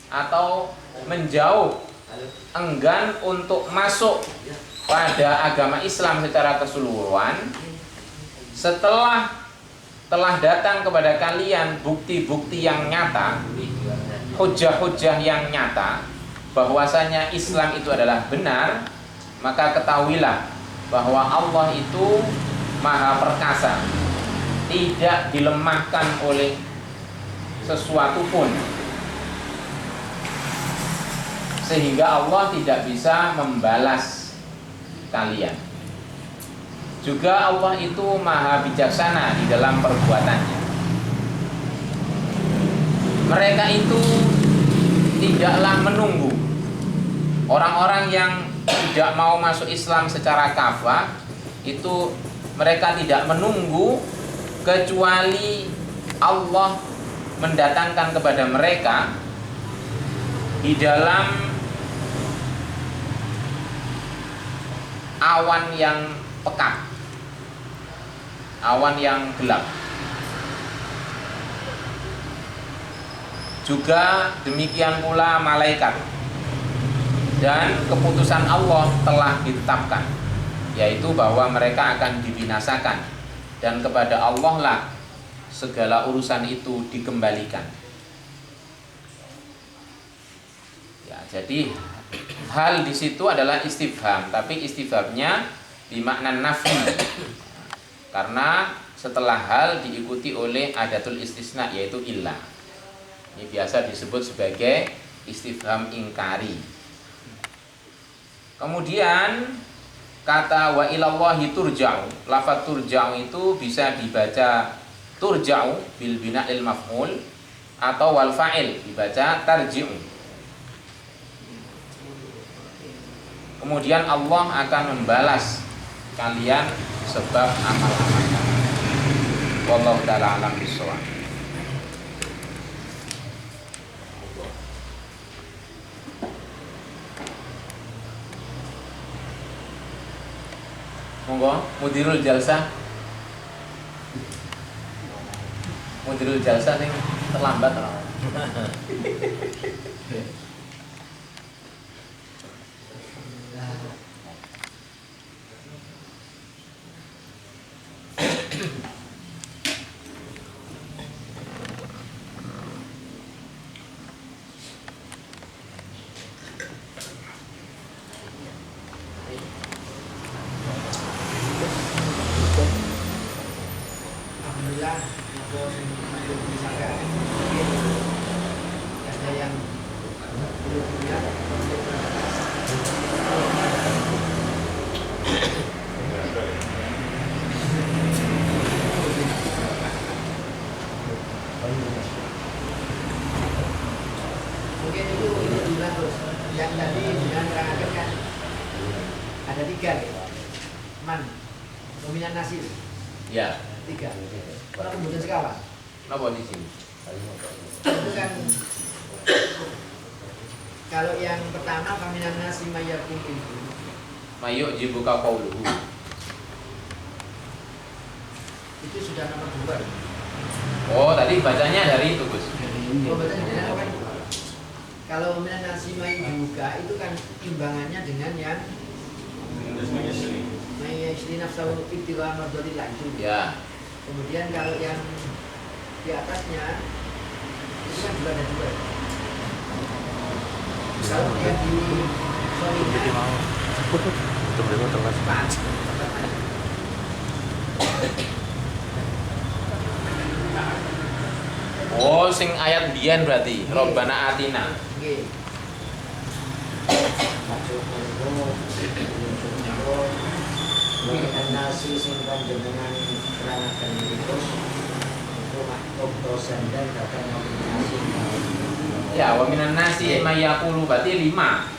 atau menjauh, enggan untuk masuk pada agama Islam secara keseluruhan, setelah telah datang kepada kalian bukti-bukti yang nyata, hujah-hujah yang nyata bahwasanya Islam itu adalah benar, maka ketahuilah bahwa Allah itu maha perkasa, tidak dilemahkan oleh sesuatu pun, sehingga Allah tidak bisa membalas kalian. Juga Allah itu maha bijaksana di dalam perbuatannya. Mereka itu tidaklah menunggu orang-orang yang tidak mau masuk Islam secara kafah, itu mereka tidak menunggu kecuali Allah mendatangkan kepada mereka di dalam awan yang pekat, awan yang gelap. Juga demikian pula malaikat. Dan keputusan Allah telah ditetapkan, yaitu bahwa mereka akan dibinasakan, dan kepada Allah lah segala urusan itu dikembalikan. Ya, jadi hal di situ adalah istifham, tapi istifhamnya bermakna nafi, karena setelah hal diikuti oleh adatul istisna, yaitu illah. Ini biasa disebut sebagai istifham ingkari. Kemudian kata wa ilallahi turja'u, lafaz turja'u itu bisa dibaca turja'u bil bina'il maf'ul, atau wal fa'il dibaca tarji'u. Kemudian Allah akan membalas kalian sebab amal-amal kalian. Wallahu ta'ala alam bishawab. Monggo, mudirul jalsah. Mudirul jalsah nih terlambat loh. Mungkin itu juga terus yang tadi dengan terangkan kan ada 3 gitu. Man, dominan nasib. Ya. 3. Kalau kemudian sekawan. Napa di sini? Itu kan kalau yang pertama kaminan nasi mayakum itu. Mayuk jibuka qauluhu. Itu sudah nomor 2. Oh, tadi bacanya dari itu, Gus. Oh, betul dengan apa? Kalau minan nasi juga itu kan timbangannya dengan yang Mayasri nafsahu ibtiwa mardhatillah itu. Ya. Kemudian kalau yang di atasnya itu kan juga ada 2. Kalau yang di soalnya itu berapa terus Oh, sing ayat biyen berarti. Robbana atina. nggih. Mungkin nasi sing panjenengan terangkan itu maktub dosen dan datang nominasi. Ya, wa minan nasi mayaqulu berarti 5.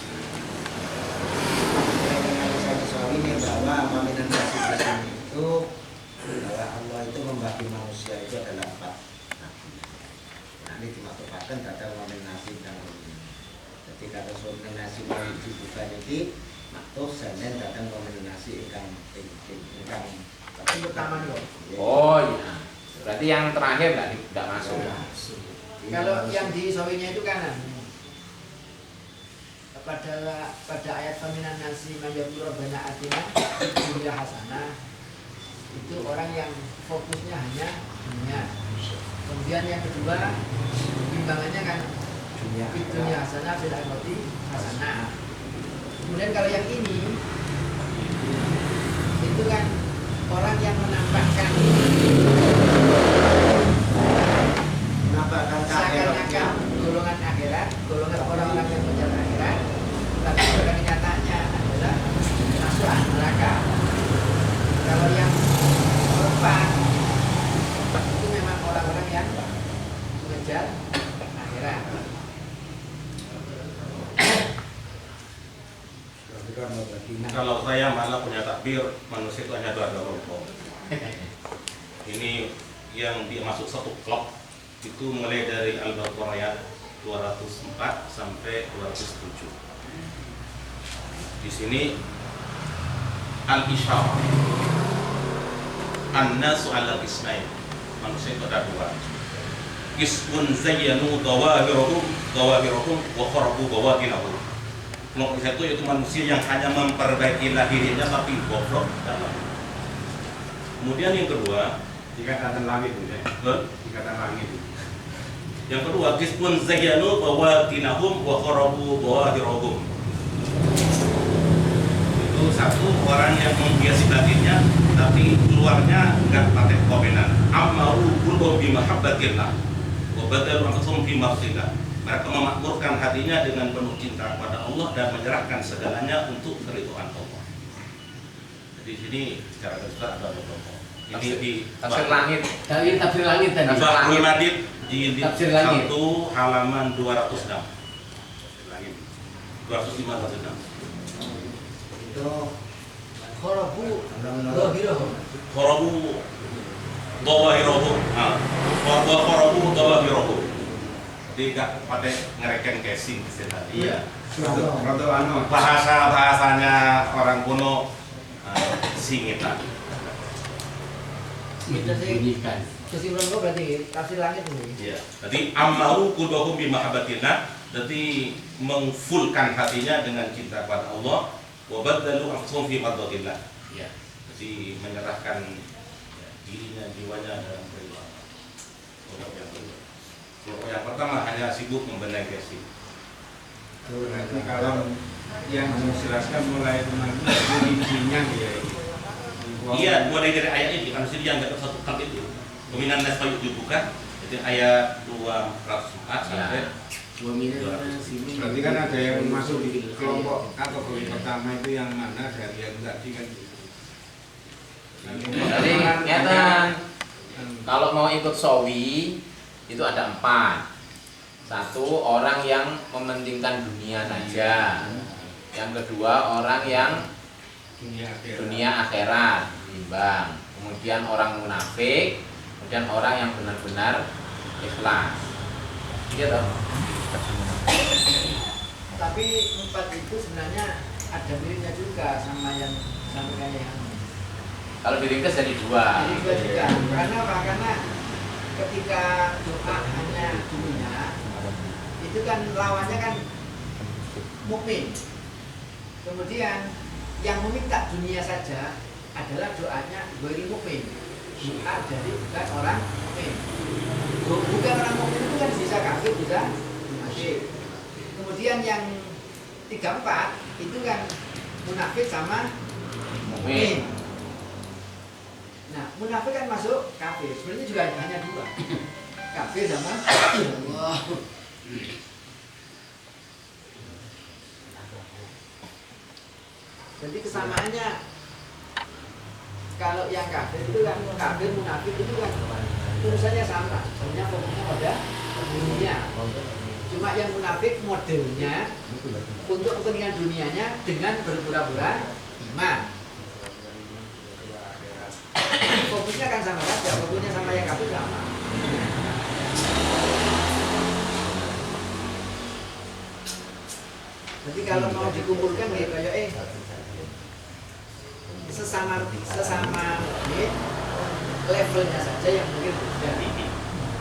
Ini bahwa maminan nasi di sini itu bahwa Allah itu membagi manusia itu adalah 4 nabi. Nah, ini dimaksudkan datang nominasi dan jadi kata nominasi itu bukan jadi maktub dan datang nominasi ingkang Tapi pertama dulu. Oh iya. Berarti yang terakhir enggak masuk. Kalau yang di sawinya itu kanan. pada ayat faminan nasi mayyaqulu rabbana atina fid dunya hasanah, itu orang yang fokusnya hanya dunia. Kemudian yang kedua, timbangannya kan fid dunya hasanah fil akhirati hasanah. Kemudian kalau yang ini itu kan orang yang menampakkan seakan-akan golongan akhirat, golongan orang-orang yang mengejar akhirat, tapi pada kenyataannya adalah masuk neraka. Kalau yang keempat itu memang orang-orang yang mengejar akhirat. Kalau saya malah punya takbir manusia itu hanya dua kelompok. Ini yang dia masuk satu klub itu mulai dari Al-Baqarah ayat 204 sampai 207. Di sini al-isyarah an-nasu ala ismail, manusia itu ada dua. Ismun zayyanu dawahirahum wa kharabu bawatinahum. Kelompok satu yaitu manusia yang hanya memperbaiki lahirnya tapi goblok dalam. Kemudian yang kedua, Ikatan langit ya. Ikatan langit. Yang kedua, qismun zayyanu bawatinahum wa kharabu bawahirahum. Itu satu orang yang menghiasi batinnya tapi keluarnya enggak pakai komenan. Amaru qulubum bi mahabbatillah wa badalu anfusahum fi ma'siyatillah. Mereka memakmurkan hatinya dengan penuh cinta kepada Allah dan menyerahkan segalanya untuk keridhaan Allah. Jadi di sini secara keseluruhan ada dua kelompok. Ini di Tafsir langit. Tadi tafsir langit tadi. Bahrul Madid di Tafsir langit. 1 halaman 206. Langit. 205. Itu Kharabu dhahirohum. Kharabu dawahirahum. Wa kharabu dawahirahum. Jadi enggak pakai ngereken casing istilah. Iya. Rodo Bahasanya orang kuno singitan. Bunyikan. Kesimpulan gua berarti tafsir langit ini. Iya. Jadi amaru qulubahum bi mahabbatillah, jadi mengfulkan hatinya dengan cinta kepada Allah, wa badalu anfusahum fi mardatillah. Iya. Jadi menyerahkan dirinya, jiwanya dalam keridhaan Allah. Kelompok yang pertama hanya sibuk membenahi casing. Berarti kalau yang menjelaskan mulai dari intinya ya. Iya, mulai dari ayat ini kan sih yang dapat satu kali itu. Dominan nas dibuka, jadi ayat 204 sampai 200. Berarti kan ada yang masuk di kelompok atau kelompok pertama itu yang mana dari yang tadi kan gitu. Jadi kelihatan kalau mau ikut sawi itu ada 4. Satu, orang yang mementingkan dunia saja. Yang kedua, orang yang dunia akhirat timbang. Kemudian orang munafik, kemudian orang yang benar-benar ikhlas. Gitu. Tapi 4 itu sebenarnya ada miripnya juga sama yang Kalau diringkas jadi 2. Jadi 2 juga. Karena apa? Karena ketika doa hanya dunia, itu kan lawannya kan mukmin. Kemudian yang meminta dunia saja adalah doanya beri mukmin. Doa dari bukan orang mukmin. Bukan orang mukmin itu kan bisa kafir, bisa munafik. Kemudian yang 3-4 itu kan munafik sama mukmin. Nah, munafik kan masuk kafir. Sebenarnya juga hanya 2. Kafir sama Allah. Jadi kesamaannya kalau yang kafir itu kan kafir munafik itu kan urusannya sama, sebenarnya fokusnya pada dunia. Cuma yang munafik modelnya untuk kepentingan dunianya dengan berpura-pura iman. Fokusnya kan sama saja, fokusnya sama yang kafir sama. Jadi kalau mau dikumpulkan nih kayak sesama ini levelnya saja yang mungkin beda.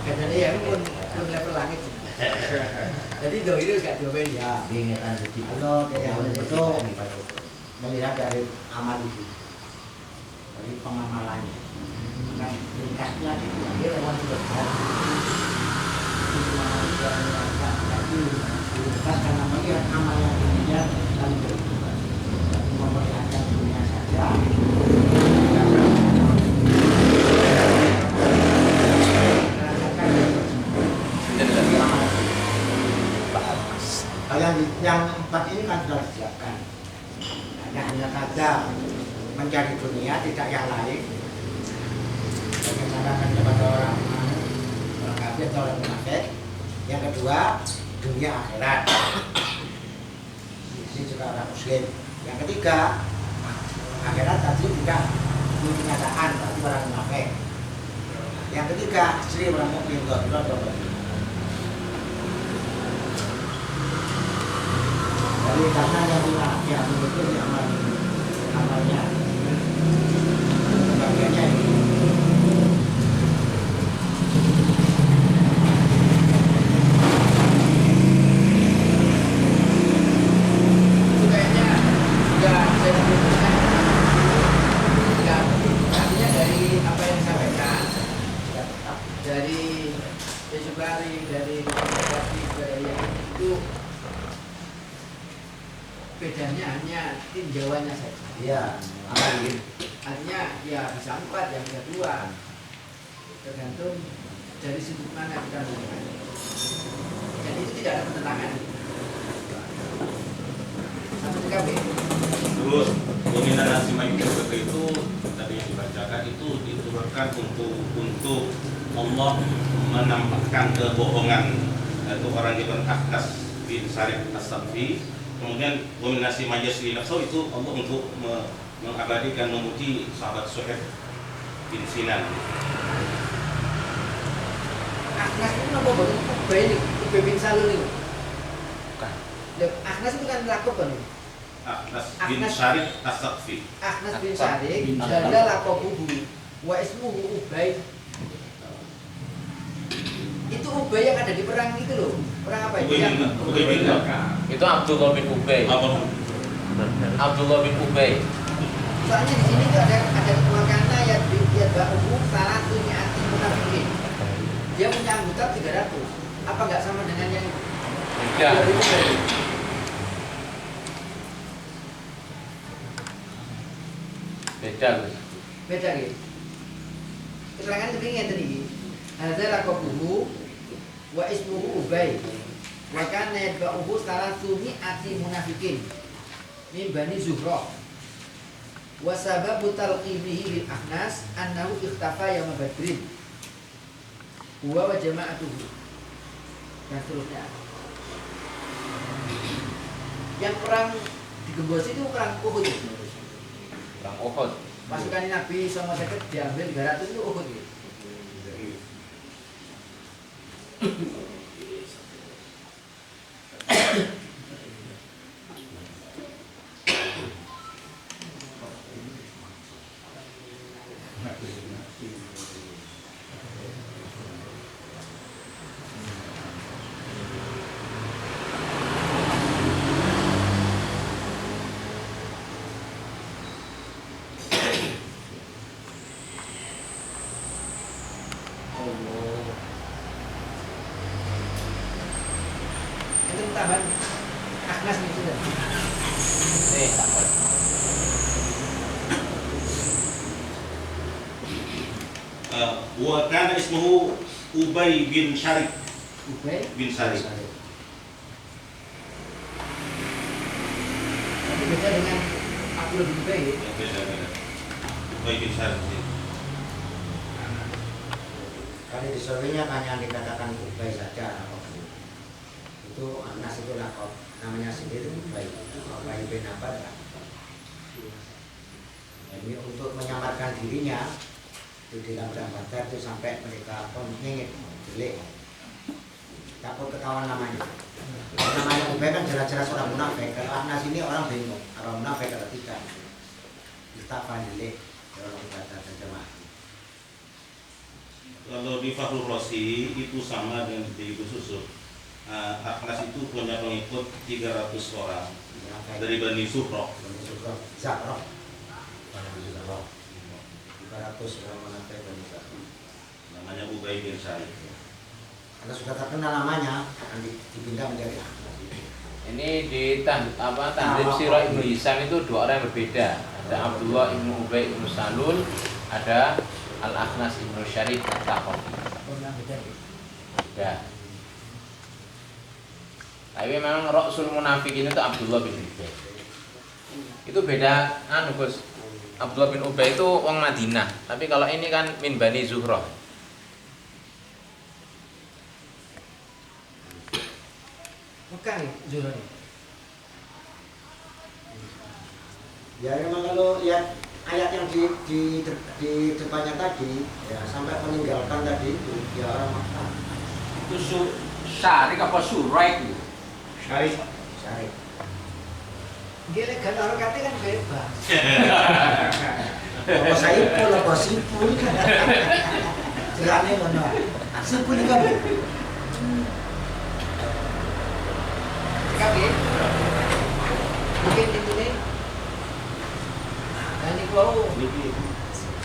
Kadang-kadang ya pun level langit. Jadi dohir gak diomelin ya. Ingatan rezeki. Kalau yang itu melihat dari amal itu, dari pengamalannya, maka tingkatnya dia lewat berkat. Bukan karena melihat amal yang demikian dan berubah, tapi memperlihatkan dunia saja. Yang empat ini kan sudah disiapkan. Hanya saja mencari dunia, tidak yang lain. Menyarankan kepada orang kafir atau orang munafik. Yang kedua, dunia akhirat. Ini juga orang muslim. Yang ketiga, akhirat tadi tidak kenyataan, tapi orang munafik. Yang ketiga, istri orang mukmin, Jadi karena yang mengikuti amalnya bagiannya ini. Itu kayaknya nggak bisa dibutuhkan. Nggak, artinya dari apa yang disampaikan, dari Yesubari, dari itu bedanya hanya tinjauannya saja. Iya, amal ini. Artinya ya bisa 4, ya bisa 2, tergantung dari sudut mana kita melihat. Jadi itu tidak ada penentangan. Satu TKP. Terus dominan nasi mayyit itu tadi yang dibacakan itu diturunkan untuk Allah menampakkan kebohongan itu orang yang Akhnas bin Syarif As-Sabfi. Kemudian dominasi majas li nafsu itu Allah untuk mengabadikan memuji sahabat Suhaib bin Sinan. Akhnas itu nama baru Ubay bin Salul itu. Bukan. Akhnas itu kan lakop kan? Akhnas bin Akhnas. Syarif As-Sabfi. Akhnas bin Syarif dan dia lakobuhu wa ismuhu Ubay. Itu Ubay yang ada di perang itu loh. Perang apa itu? Ubay bin Itu Abdullah bin Ubay. apa? Abdullah bin Ubay. Soalnya di sini tuh ada wakana ya ba'uhu salah tuh ni'ati munafikin. Dia punya anggota 300. Apa nggak sama dengan yang Tidak. Beda, Gus. beda gitu. Keterangan begini tadi. Ada lakobuhu wa ismuhu Ubay. Wa kana yatba'uhu salatsu mi'ati munafikin min Bani Zuhrah. Wa sababu talqinihi lil Akhnas annahu ikhtafa yaum Badrin. Huwa wa jama'atuhu. Dan seterusnya. Yang perang di Gembos itu perang Uhud. Bang Uhud. Pasukan Nabi sama dekat diambil 300 itu Uhud gitu. Itu tambahan Akhnas itu sudah. Nih, tak boleh. Wa kana ismuhu Ubay bin Syarif Ubay bin Syarif. tapi beda dengan Abdullah bin Ubay. Beda. Ubay bin Syarif. Kali di Surinya kan yang dikatakan Ubay saja. Itu Anas itu lakop, namanya sendiri Ubay. Ubay bin apa? Ini untuk menyamarkan dirinya itu di dalam perang Badar itu sampai mereka pun nyengit, jelek, takut ketahuan namanya. Namanya Ubay kan jelas-jelas orang munafik. Kalau Anas ini orang bingung, orang munafik atau tidak. Istafa jelek, orang Badar saja mah. Kalau di Fakhrul Razi itu sama dengan di Ibu Susuk. Akhnas itu punya pengikut 300 orang dari Bani Zuhra. Zakroh 300 orang menantai Bani Zakroh. Namanya Ubay bin Syarif. Karena sudah terkenal namanya akan dipindah menjadi Akhnas. Ini di Tandrib Sirah Ibnu Hisam itu dua orang yang berbeda. Ada Abdullah Ibnu Ubay Ibnu Salul, ada Al-Akhnas Ibnu Syarif At-Taqafi. Ya. Tapi memang Rasul Munafikin itu Abdullah bin Ubay. Itu beda Gus. Abdullah bin Ubay itu orang Madinah, tapi kalau ini kan min Bani Zuhra. Mekah nih, Zuhra nih. Ya memang kalau lihat ayat yang di depannya tadi, ya sampai meninggalkan tadi itu ya orang Makkah. Itu Syarif apa Surai itu? Syarif. Syarif. Gile kan orang kata kan bebas. Apa saipul apa sipul kan? Celane mana? Sipul kan. Tapi mungkin itu nih. Dan ini kalau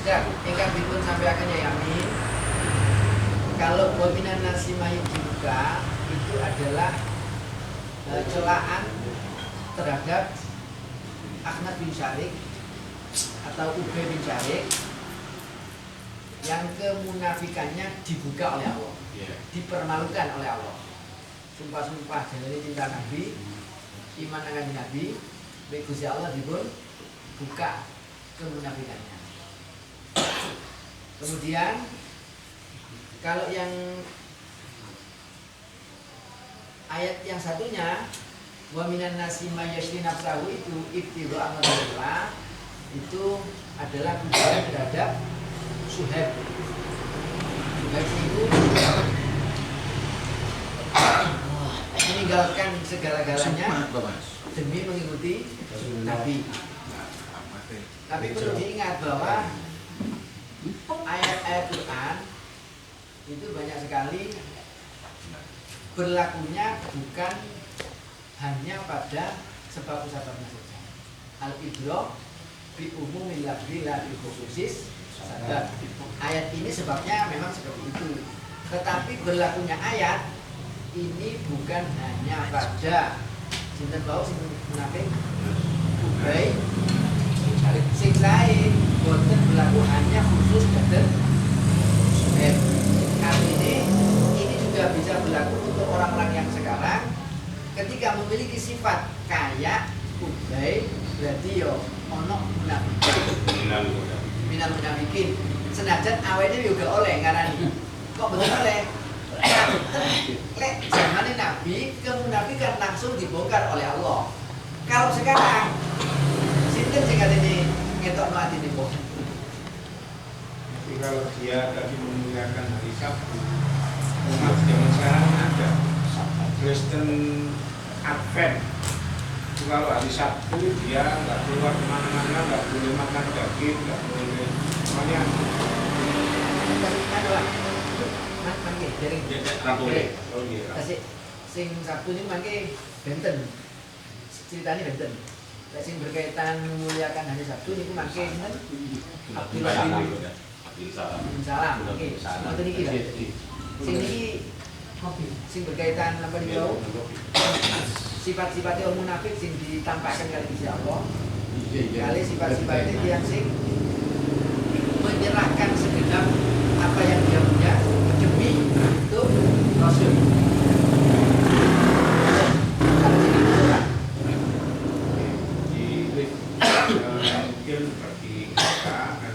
ya, ingkang dipun sampaikan ya Yamin. Kalau waminan nasi mayit dibuka itu adalah celaan terhadap Akhnas bin Syarif atau Ubay bin Syarif yang kemunafikannya dibuka oleh Allah, dipermalukan oleh Allah. Sumpah-sumpah jalani cinta Nabi, iman akan Nabi, baik Gusti Allah dipun buka kemunafikannya. Kemudian kalau yang ayat yang satunya wa minan nasi may yashri nafsahu itu ibtigha amrillah itu adalah tujuan terhadap Suhaib. Suhaib itu meninggalkan segala-galanya demi mengikuti Nabi. Tapi perlu diingat bahwa ayat-ayat Quran itu banyak sekali berlakunya bukan hanya pada sebab-sebabnya saja. Al-idrak bi umumil lafzi la bi khususis sabab. Ayat ini sebabnya memang seperti itu. Tetapi berlakunya ayat ini bukan hanya pada sinten bau sing munafik Ubay sing lain boten berlaku hanya khusus pada Suhaib. Artinya ini juga bisa berlaku untuk orang-orang yang sekarang ketika memiliki sifat kaya Ubay berarti yo ono munafik minal munafikin senajan awalnya juga oleh ngarani kok betul oleh lek zaman Nabi kemunafikan langsung dibongkar oleh Allah. Kalau sekarang sinten sing katene ngetokno atine kok. Tapi kalau dia tadi memuliakan hari Sabtu, umat zaman sekarang ada Kristen Advent. Itu kalau hari Sabtu dia nggak keluar kemana-mana, nggak boleh makan daging, nggak boleh semuanya. Mangke jaring. Oh iya. Kasih sing Sabtu ini mangke benten. Ceritanya benten. Lek sing berkaitan memuliakan hari Sabtu niku mangke sinten? Abdullah bin Salam. Oke. Ngoten iki lho. Sing iki sing berkaitan apa niku? Sifat-sifatnya orang munafik sing ditampakkan kali Gusti Allah. Kali sifat-sifatnya yang sing menyerahkan segenap apa yang dia punya demi untuk Rasul. Mungkin bagi kita kan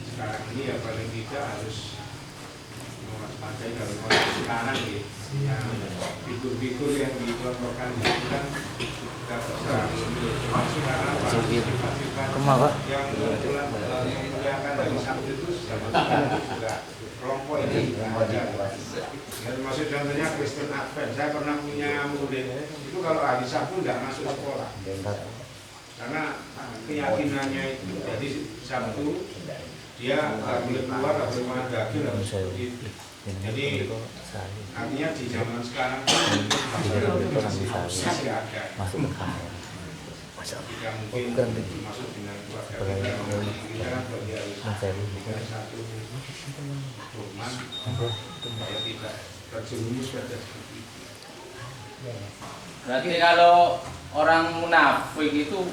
sekarang ini ya paling tidak harus mewaspadai dalam konteks sekarang ya. Yang figur-figur yang dikelompokkan itu kan tidak besar. Termasuk karena sifat-sifat yang memuliakan dari Sabtu itu juga kelompok ini ada. Ya, termasuk contohnya Kristen Advent. Saya pernah punya murid itu kalau hari Sabtu tidak masuk sekolah karena keyakinannya itu jadi Sabtu dia nggak boleh keluar, nggak boleh makan daging, nggak boleh seperti itu. Jadi artinya di zaman sekarang masih ada. Jika mungkin masuk dengan keluarga kita kan bagi harus dengan satu rumah supaya tidak terjerumus pada seperti itu. Berarti kalau orang munafik itu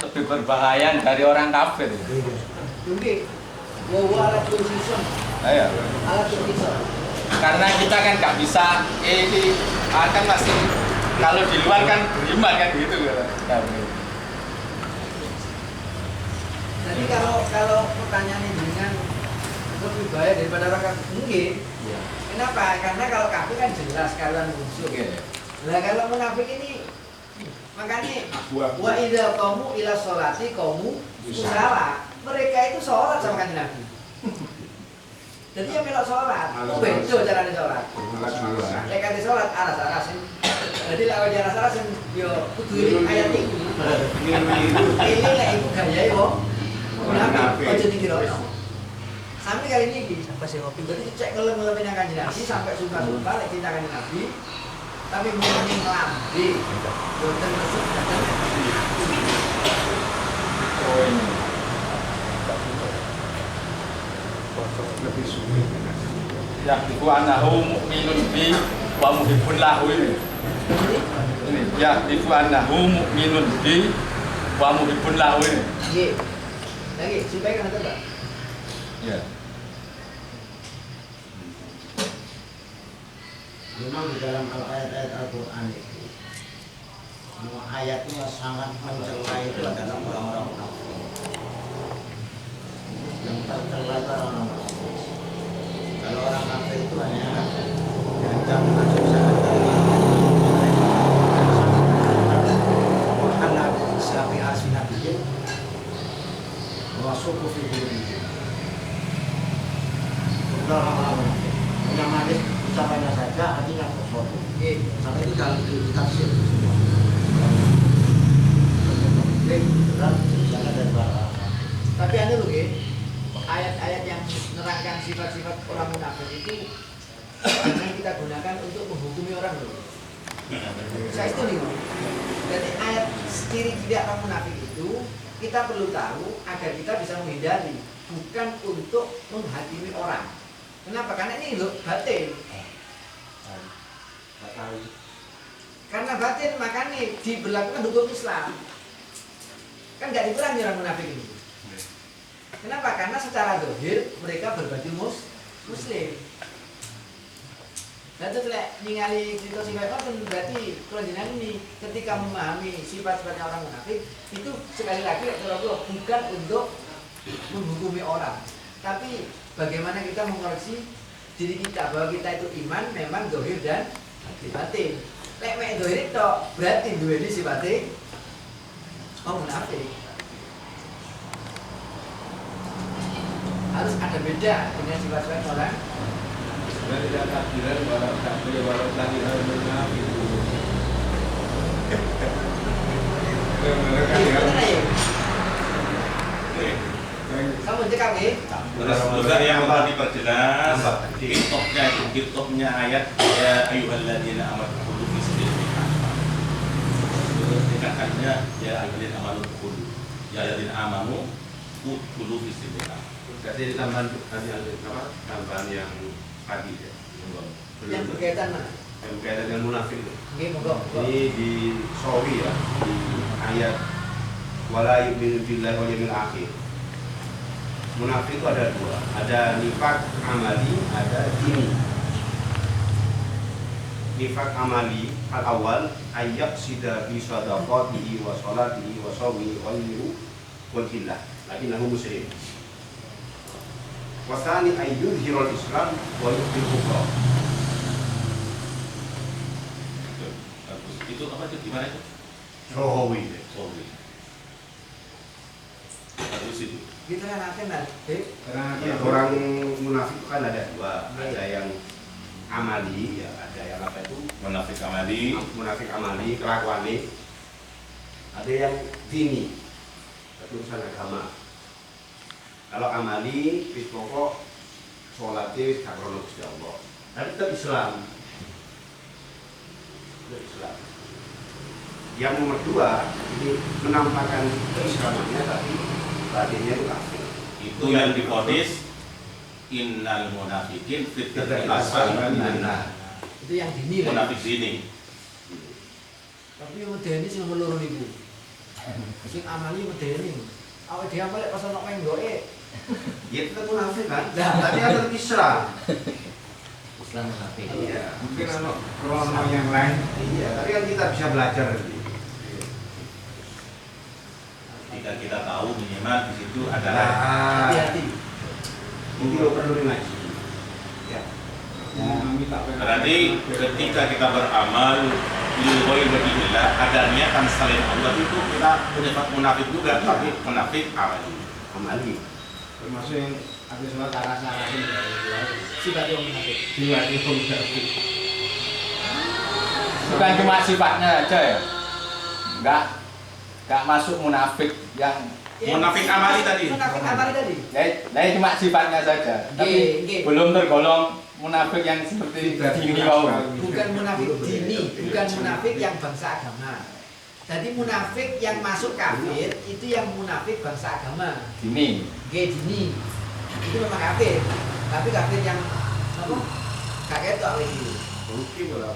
lebih berbahaya dari orang kafir. Mungkin bahwa alat konsisten, Ayo. alat konsisten. Karena kita kan nggak bisa ini akan masih kalau di luar kan beriman kan gitu kan. Jadi kalau pertanyaannya dengan lebih bahaya daripada orang kafir, mungkin. Kenapa? Karena kalau kafir kan jelas kalian musuh. Nah kalau munafik ini makanya wa idza qamu ila sholati qamu kusala. Mereka itu sholat sama kanjeng Nabi. Jadi yang melok sholat, itu beda caranya sholat. Lek kate sholat aras-arasin. Jadi lek aras-arasin yo kudu ini ayat iki. Ini lek iku gayae wong munafik aja dikira. Sampai kali ini apa sih ngopi? Jadi cek ngelem-ngelemin yang kanjeng Nabi sampai suka-suka lek cinta kanjeng Nabi. Tapi mungkin lambi boten mesuk datang. Oh ini. Lebih sulit. Ya iku anahu mukminun bi wa muhibbun lahu ini. Ini ya iku anahu mukminun bi wa muhibbun lahu ini. Nggih. Lagi supaya kan ada. Ya. Memang di dalam ayat-ayat Al-Quran itu semua ayatnya sangat mencela itu adalah orang-orang munafik. Yang tercela itu orang munafik. Kalau orang kafir itu hanya diancam masuk neraka. Karena sapi asli Nabi masuk ke film. Orang-orang munafik. Yang manis ucapannya saja artinya sesuatu. Sampai itu dalam tafsir semua. Tapi anu lho nggih, ayat-ayat yang menerangkan sifat-sifat orang munafik itu yang kita gunakan untuk menghukumi orang loh. Saya setuju. Jadi ayat ciri-ciri orang munafik itu kita perlu tahu agar kita bisa menghindari, bukan untuk menghakimi orang. Kenapa? Karena ini loh batin. Karena batin makanya diberlakukan hukum Islam. Kan nggak dikurangi orang munafik ini. Kenapa? Karena secara zahir mereka berbaju muslim. Dan itu ningali cerita sifat itu berarti kelanjutan ini ketika memahami sifat-sifatnya orang munafik itu sekali lagi bukan untuk menghukumi orang, tapi bagaimana kita mengoreksi diri kita bahwa kita itu iman memang zahir dan batin. Lek mek zahir itu berarti duweni sifate orang munafik. Harus ada beda dengan sifat-sifat orang. Sebenarnya tidak takdiran walau takdir walau takdiran munafik. Kamu cekap nih? Terus juga yang mau diperjelas kitobnya ayat ya ayyuhalladzina amanu khulu fi sabilillah. Dikatakannya ya ayyuhalladzina amanu khulu. Ya ayyuhalladzina amanu khulu fi sabilillah. Jadi tambahan tadi apa? Tambahan yang tadi ya. Yang berkaitan mana? Yang berkaitan dengan munafik itu. Oke, monggo. Ini di Sawi ya, di ayat wala yu'minu billahi wal yawmil akhir. Munafik itu ada dua, ada nifak amali, ada dini. Nifak amali al-awwal ayyak sida bi sadaqatihi wa salatihi wa shawmihi wa yuhu wajillah lakinnahu muslim. Wasani ayyudhirul Islam wa yu'til kufra. Itu apa itu gimana itu? Sawi. Terus itu. Gitu kan nanti Karena ya, orang munafik itu kan ada dua, ada yang amali, ya ada yang apa itu Munafik amali, kelakuan, ada yang dini, itu urusan agama. Kalau amali, pokok sholatnya gak krono Gusti Allah. Tapi tetap Islam. Tetap Islam. Yang nomor dua, ini menampakkan keislamannya tapi batinnya itu kafir. Itu yang divonis innal munafiqin fi asfal minan nar. Itu yang dini lah. Munafik sini. Tapi yang medeni sing nomor loro niku. Sing amali medeni. Awake dhewe amale pas ono menggoke. Ya tetap munafik kan? Nah. Tapi ada Islam. Islam munafik. Iya, mungkin ada krono yang lain. Iya, tapi kan kita bisa belajar nanti. Jika kita tahu minimal di situ adalah Nah, Hati-hati. ini lo perlu ngaji. Ya. berarti ketika kita beramal lillahi wa billah ada niatan selain Allah itu kita menyebut munafik juga, tapi munafik amali. Amali. Termasuk yang aku sholat arah-arahin dari Sifat yang munafik. jiwa itu munafik. Bukan cuma sifatnya aja ya. Enggak masuk munafik yang Munafik amali tadi. Munafik amali tadi. nah cuma sifatnya saja. Tapi Nggih. belum tergolong munafik yang seperti dini wau. Bukan munafik dini, bukan munafik yang bangsa agama. Jadi munafik yang masuk kafir itu yang munafik bangsa agama. Dini. Dini. Itu memang kafir. Tapi kafir yang apa? Kakek itu awake dhewe. Oke, bola.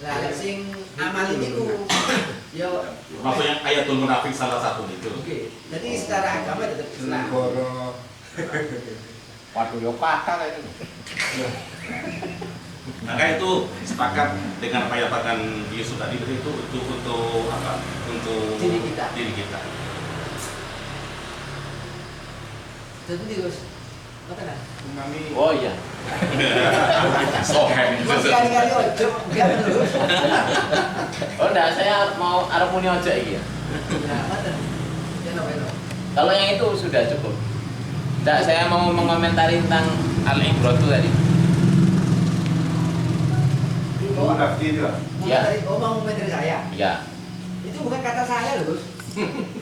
Lah lek sing amali niku yo Maksudnya ayatul munafik salah satu itu. oke. Jadi secara agama tetap Islam. Negara. Waduh yo patah itu. Maka itu sepakat dengan apa yang dikatakan Yusuf tadi itu untuk apa? Untuk Diri kita. Diri kita. Jadi Gus. Ngoten ah. Kami Oh iya. Sohen. Mas kali-kali ojo enggak terus. Oh enggak, saya mau arep muni ojo iki ya. Ya, ngoten. Ya no. Kalau yang itu sudah cukup. Enggak, saya mau mengomentari tentang al-ibratu tadi. Oh, munafik itu. Ya. mau komentari saya. Ya, Itu bukan kata saya loh, Gus.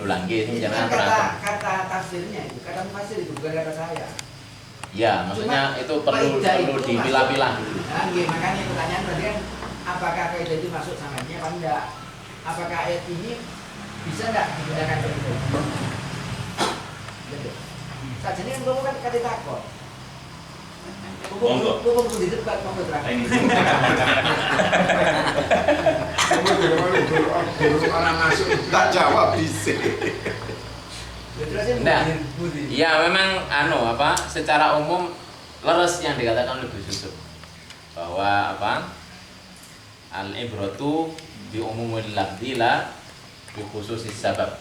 ulang Itu jangan kan berantem. kata tafsirnya itu, kata mufasir itu bukan kata saya. Ya, maksudnya Cuma itu perlu kaidah perlu itu dipilah-pilah masuk. dulu. Nah, nggih, makanya pertanyaan berarti kan apakah kaidah itu masuk sanadnya apa enggak? Apakah ayat ini bisa enggak digunakan untuk itu? Betul. Sajane kan kalau kan kata takut. Monggo. Hukum di debat monggo terang. Ini Kamu belum orang masuk tak jawab bisa. Nah, ya memang secara umum leres yang dikatakan oleh Gus Yusuf bahwa al-ibratu bi umumil lafzi la bi khususis sabab,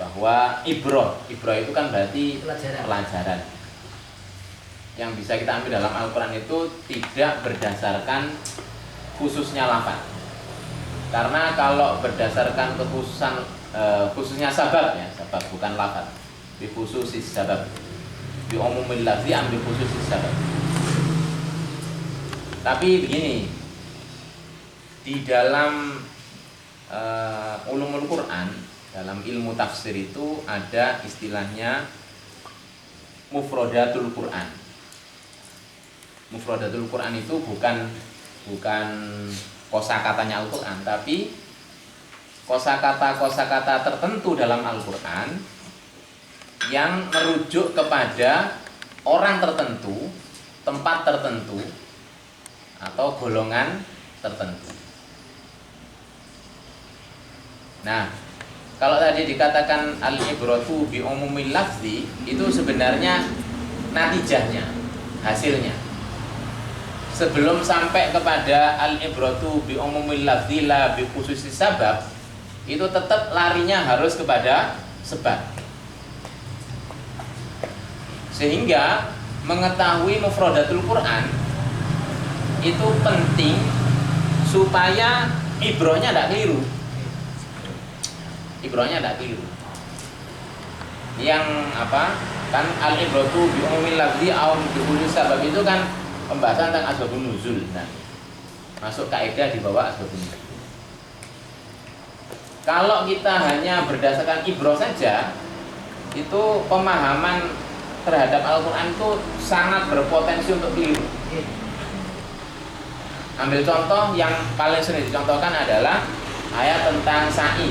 bahwa ibroh itu kan berarti pelajaran yang bisa kita ambil dalam Al-Quran itu tidak berdasarkan khususnya lafaz, karena kalau berdasarkan khususnya sabab bukan lafaz, bi khususis sabab, bi umumil lafzi ambil khususis sabab. Tapi begini, di dalam ulumul Quran, dalam ilmu tafsir itu ada istilahnya mufradatul Quran. Mufradatul Quran itu bukan kosakatanya Al-Quran, tapi kosakata tertentu dalam Al-Quran yang merujuk kepada orang tertentu, tempat tertentu, atau golongan tertentu. Nah, kalau tadi dikatakan al-ibratu bi umumil lafzi, itu sebenarnya natijahnya, hasilnya. Sebelum sampai kepada al-ibratu bi umumil lafzi la bi khususis sabab, itu tetap larinya harus kepada sebab. Sehingga mengetahui mufradatul Quran itu penting supaya ibrohnya tidak keliru. Ibrohnya tidak keliru. Yang kan al-ibratu bi umumil lafzi aw bi khususis sabab itu kan pembahasan tentang asbabun nuzul. Nah, masuk kaidah di bawah asbabun nuzul. Kalau kita hanya berdasarkan ibroh saja, itu pemahaman terhadap Al-Quran itu sangat berpotensi untuk keliru. Ambil contoh yang paling sering dicontohkan adalah ayat tentang sa'i.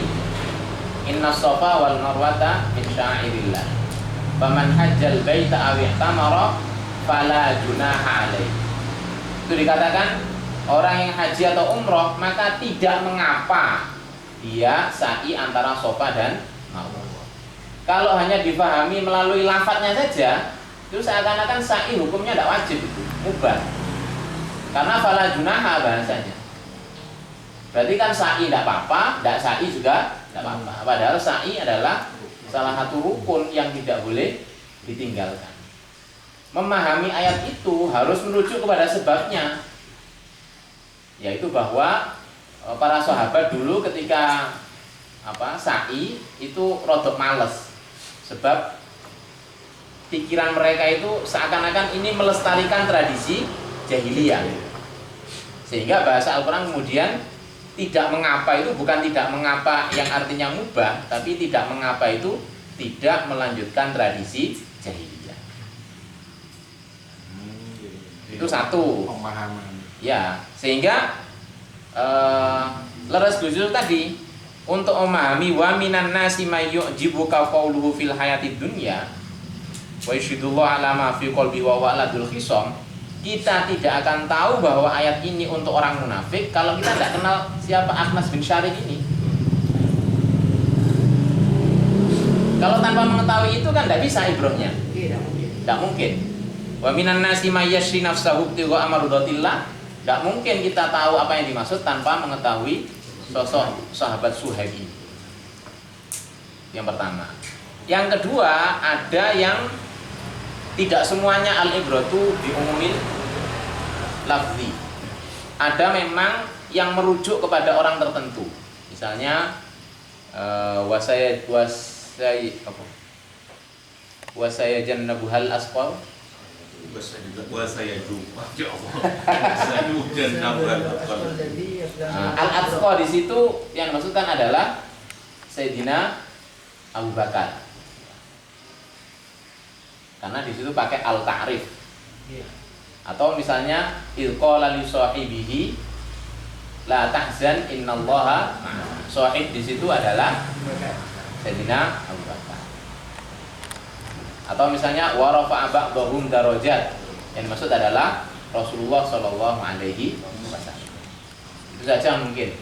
Inna Shafa wal Marwata min sya'airillah. Faman hajjal baita aw i'tamara fala junaha alaihi. Itu dikatakan orang yang haji atau umroh maka tidak mengapa dia sa'i antara Shafa dan Marwah. Kalau hanya difahami melalui lafadznya saja, itu seakan-akan sa'i hukumnya tidak wajib, mubah. Karena fala junaha bahasanya. Berarti kan sa'i tidak apa-apa, tidak sa'i juga tidak apa-apa. Padahal sa'i adalah salah satu rukun yang tidak boleh ditinggalkan. Memahami ayat itu harus merujuk kepada sebabnya, yaitu bahwa para sahabat dulu ketika sa'i itu rodok males, sebab pikiran mereka itu seakan-akan ini melestarikan tradisi jahiliyah, sehingga bahasa Al-Quran kemudian tidak mengapa itu bukan tidak mengapa yang artinya mubah, tapi tidak mengapa itu tidak melanjutkan tradisi jahiliyah. Itu satu pemahaman. ya, sehingga leres gusul tadi untuk memahami wa minan nasi may yu'jibuka qawluhu fil hayatid dunya wa yasyhadullahu ala ma fi qalbi wa waladul khisam. Kita tidak akan tahu bahwa ayat ini untuk orang munafik kalau kita tidak kenal siapa Akhnas bin Syarih ini. Kalau tanpa mengetahui itu kan tidak bisa ibrohnya. Tidak mungkin. Wa minan nasi may yashri nafsahu ibtigha amrudatillah. Tidak mungkin kita tahu apa yang dimaksud tanpa mengetahui sosok sahabat Suhaib ini. Yang pertama. Yang kedua, ada yang tidak semuanya al-ibratu diumumin lafzi. Ada memang yang merujuk kepada orang tertentu. Misalnya wasaya jannabuhal asqal. Al-Atqa di situ yang dimaksudkan adalah Sayyidina Abu Bakar. Karena di situ pakai al-ta'rif. Atau misalnya ilqala li sahibihi la tahzan innallaha ma'ana. Sahib di situ adalah Sayyidina Abu Bakar. Atau misalnya wa rafa'a ba'dhum darajat. Yang dimaksud adalah Rasulullah sallallahu alaihi wasallam. Itu saja mungkin.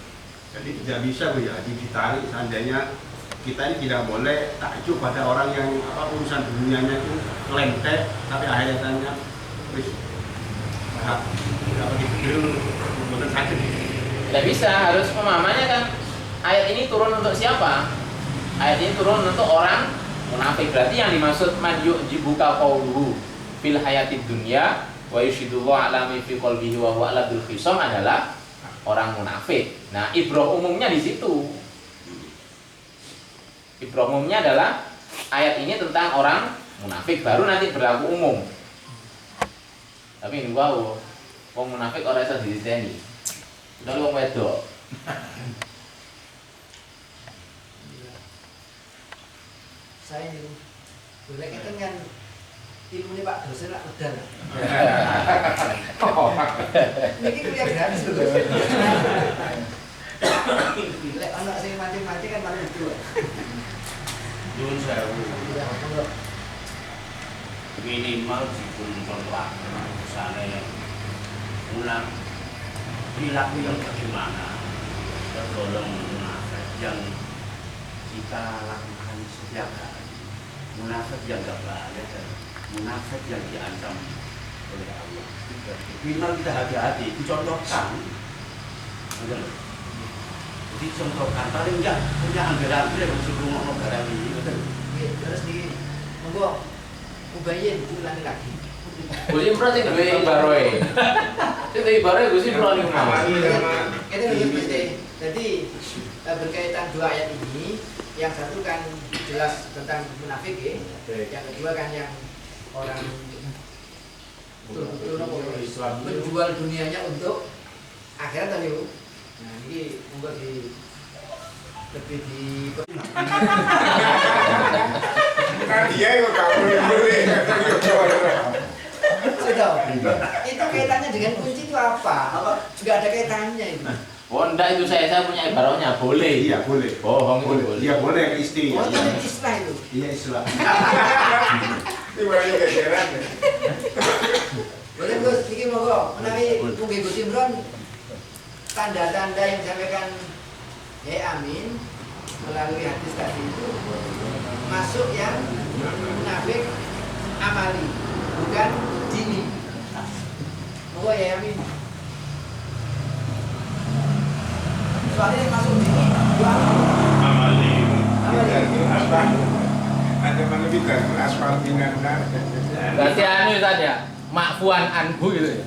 Jadi tidak bisa Bu ya ditarik seandainya kita ini tidak boleh takjub pada orang yang urusan dunianya itu lempek tapi akhiratnya wis tidak bisa, harus pemahamannya kan ayat ini turun untuk siapa? Ayat ini turun untuk orang munafik. Berarti yang dimaksud man yu'jibuka qawluhu fil hayatid dunya wa yushidullahu ala ma fi qalbihi wa huwa aladul khisam adalah orang munafik. Nah, ibrah umumnya di situ. Ibrah umumnya adalah ayat ini tentang orang munafik, baru nanti berlaku umum. Tapi ini wong munafik ora iso diseni. Udah wong wedok. Saya ini boleh kita kan ilmu ini Pak dosen lah udah. Ini kuliah gratis tuh. Lek anak saya mancing-mancing kan paling lucu. Nyuwun sewu. Minimal dipun contoh misalnya ulang perilaku yang bagaimana tergolong munafik yang kita lakukan setiap hari, munafik yang gak bahagia dan munafik yang diancam oleh Allah. Minimal kita hati-hati dicontohkan, dicontohkan paling enggak punya anggaran yang sebelum ngomong barang ini, Terus di monggo ubayin ulangi lagi. Gusi Pro sing duwe ibaroe. Sing duwe ibaroe Gusi Pro niku mau. Itu lebih penting. Jadi berkaitan dua ayat ini, yang satu kan jelas tentang munafik ya. Yang kedua kan yang orang betul-betul menjual dunianya untuk akhirat tadi Bu. Nah, ini monggo di lebih di Dia kok kamu boleh. Sudah. Itu kaitannya dengan kunci itu apa? Juga ada kaitannya itu. Oh enggak, itu saya punya ibaratnya boleh. Iya boleh. Bohong itu Boleh. boleh. Iya boleh ke istri. Oh, Iya. itu istilah itu. Iya Islam. Tiba-tiba geseran. Boleh Gus, iki monggo menawi mungkin Gus Imron tanda-tanda yang disampaikan Amin melalui hadis tadi itu masuk yang munafik amali, bukan dini. Monggo ya Amin. Soalnya yang masuk dini dua Amali. amali. Ada mana kita asfal binatang. Berarti anu tadi ya, makfuan anhu gitu ya.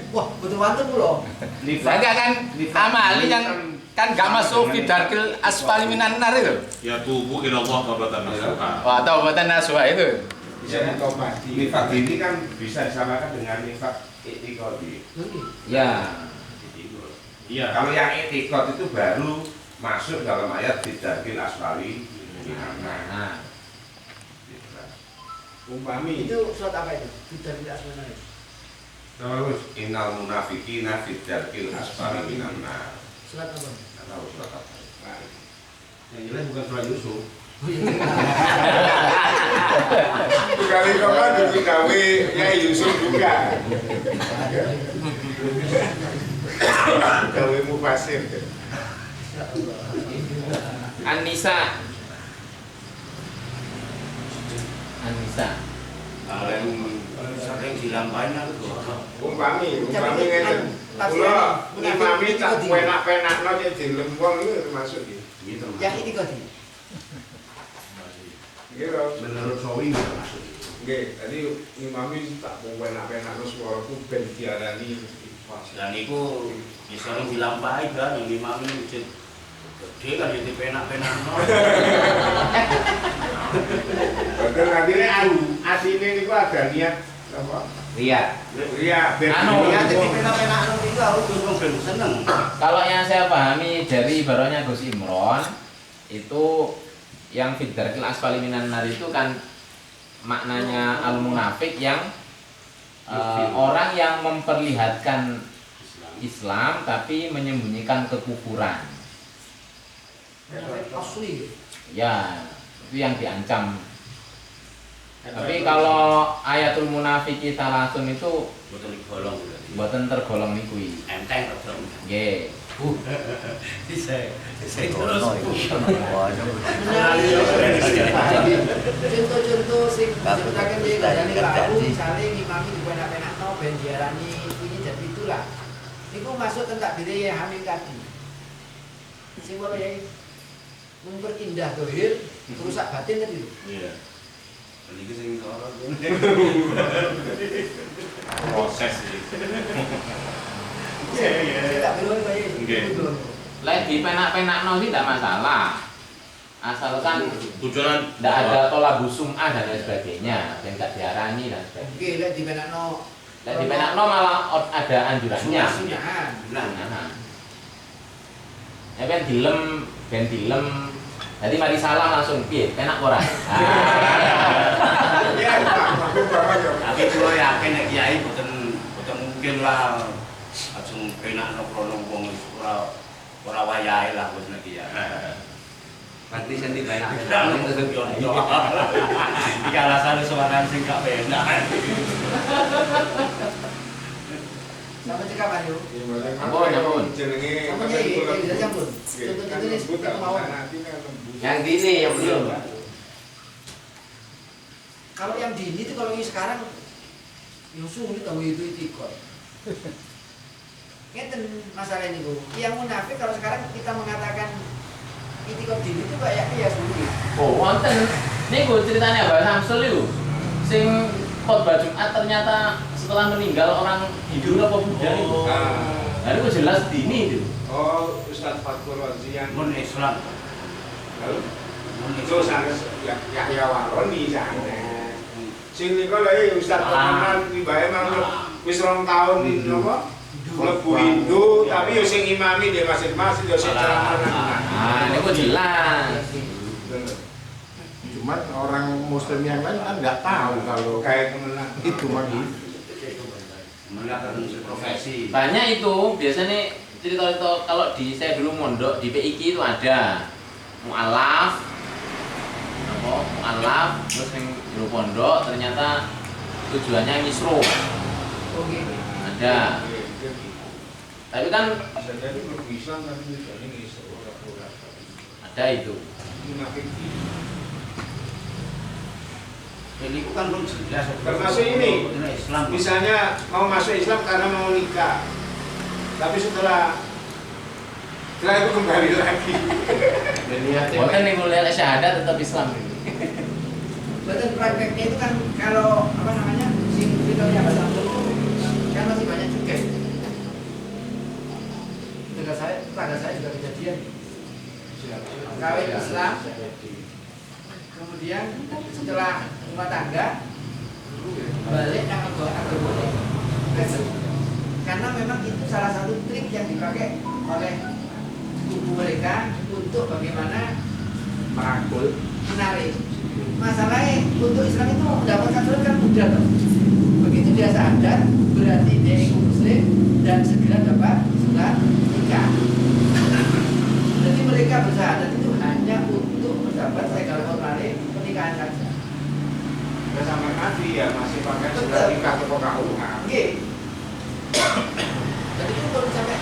Wah, betul mantep loh. Saya kan amali yang kan gak masuk fidarkil asfali minan nar itu. Ya tubuh ila Allah taubatan nasuha. Wah, taubatan nasuha itu. Bisa ditobati. Nifak ini kan bisa disamakan dengan nifak itikadi. Ya. Iya. Kalau yang etikot itu baru masuk dalam ayat bidarkil asfali minan nar. Nah, Umpami Itu surat apa itu? Tidak asmana itu. Terus innal munafiqina bidarkil asfali minan nar. Surat apa? Nggak tahu surat apa. Yang jelas bukan surah Yusuf. kali kapan dulu gawe ya Yusuf juga. Gawe mufasir. An-Nisa. An-Nisa. Sering dilampahin aku. Umpami ngeten. Kula imami tak penak-penakno cek dilem wong niku termasuk iki. Gitu. Yang ini kodi. Nggih lho. Menurut Sawi termasuk. Nggih, tadi imami tak penak-penakno suaraku ben diarani pas. Dan itu sering dilampahi kan yang imam ini masjid gede kan jadi penak-penak Betul akhirnya aslinya itu ada niat apa? Iya. Ria Anu, Ya, jadi pena-pena anu itu terus wong ben seneng. Kalau yang saya pahami dari ibaratnya Gus Imron itu yang fidarkil asfali minan nar itu kan maknanya al munafik yang orang yang memperlihatkan Islam tapi menyembunyikan kekufuran. asli. Ya, itu yang diancam. Tapi kalau ayatul munafik kita langsung itu Betul digolong berarti. buatan tergolong nikui. Enteng betul. Nggih. Saya terus. Contoh-contoh sing disebutaken di kandhane baru misalnya ngimami di penak-penakno ben diarani ini jadi itulah. Niku masuk tentang diri Hamil tadi. Sing apa ya? Memperindah dohir, merusak batin tadi itu. Iya. Ini sing orang. Proses ini. Iya. Tidak belum kayak Nggih. itu. Lek di penak-penakno sih tidak masalah. Asalkan Tujuan tidak ada tolabus sum'ah dan lain sebagainya, dan tidak diarani dan sebagainya. Oke, lek di penakno. Lek di penakno malah ada anjurannya. Sunyahan. Nah. Ya ben dilem. Jadi mari salam langsung piye? Penak ora? Iya, aku bapak ya. Tapi kalau yakin nek kiai boten mungkin lah langsung penak no krono wong ora wayahe lah wis nek kiai. Nanti saya dibayar. Iki alasan suarane sing gak penak. Sampai cekapan yuk. Ampun. Jenenge Sama jadi, bisa campur. Contoh-contoh ini seperti kemauan. Yang dini yang belum. Kalau yang dini itu kalau yang sekarang yang sulit tahu itu ikut. Ngeten masalah ini Bu. Yang munafik kalau sekarang kita mengatakan itikad dini itu kayaknya ya sulit. Oh, wonten. Niku ceritanya Mbak Samsul itu. Sing khotbah Jumat ternyata setelah meninggal orang Hindu apa Buddha itu. Nah, itu jelas dini itu. Oh, Ustaz Fatkul Wazian. Mun Islam. Itu sanes Yahya Waroni sana. Sing niku lha Ustaz temenan tibae mang wis 2 tahun napa? Mlebu Hindu tapi yo sing imami di masjid-masjid yo sing ceramah. Ah, niku jelas. Cuman orang Muslim yang lain kan nggak tahu kalau Kayak kemenang. itu mah Melihat profesi. Banyak itu biasanya cerita-cerita kalau di saya dulu mondok di PIK itu ada mu'alaf, apa mu'alaf, terus yang dulu pondok ternyata tujuannya misro Oke. ada. Tapi kan bisa jadi Islam tapi tujuannya ngisor orang-orang. ada itu. Munafik. Jadi itu kan belum jelas. Termasuk ini. Islam. Misalnya mau masuk Islam karena mau nikah, tapi setelah itu kembali lagi. Bukan nih mulia syahadat tetap Islam. Betul, prakteknya itu kan kalau apa namanya videonya bahasa kan masih banyak juga. Tetangga saya juga kejadian kawin Islam, kemudian setelah rumah tangga balik agak boleh Kristen. Karena memang itu salah satu trik yang dipakai oleh tubuh mereka untuk bagaimana Merangkul. menarik. Masalahnya untuk Islam itu mendapatkan surat kan mudah loh. Begitu dia sadar berarti dia ikut Muslim dan segera dapat surat nikah. Jadi mereka bersyahadat itu hanya untuk mendapat legal formalin pernikahan saja. Nggak sama Nabi ya masih pakai surat nikah atau KUA. Oke. Jadi itu baru sampai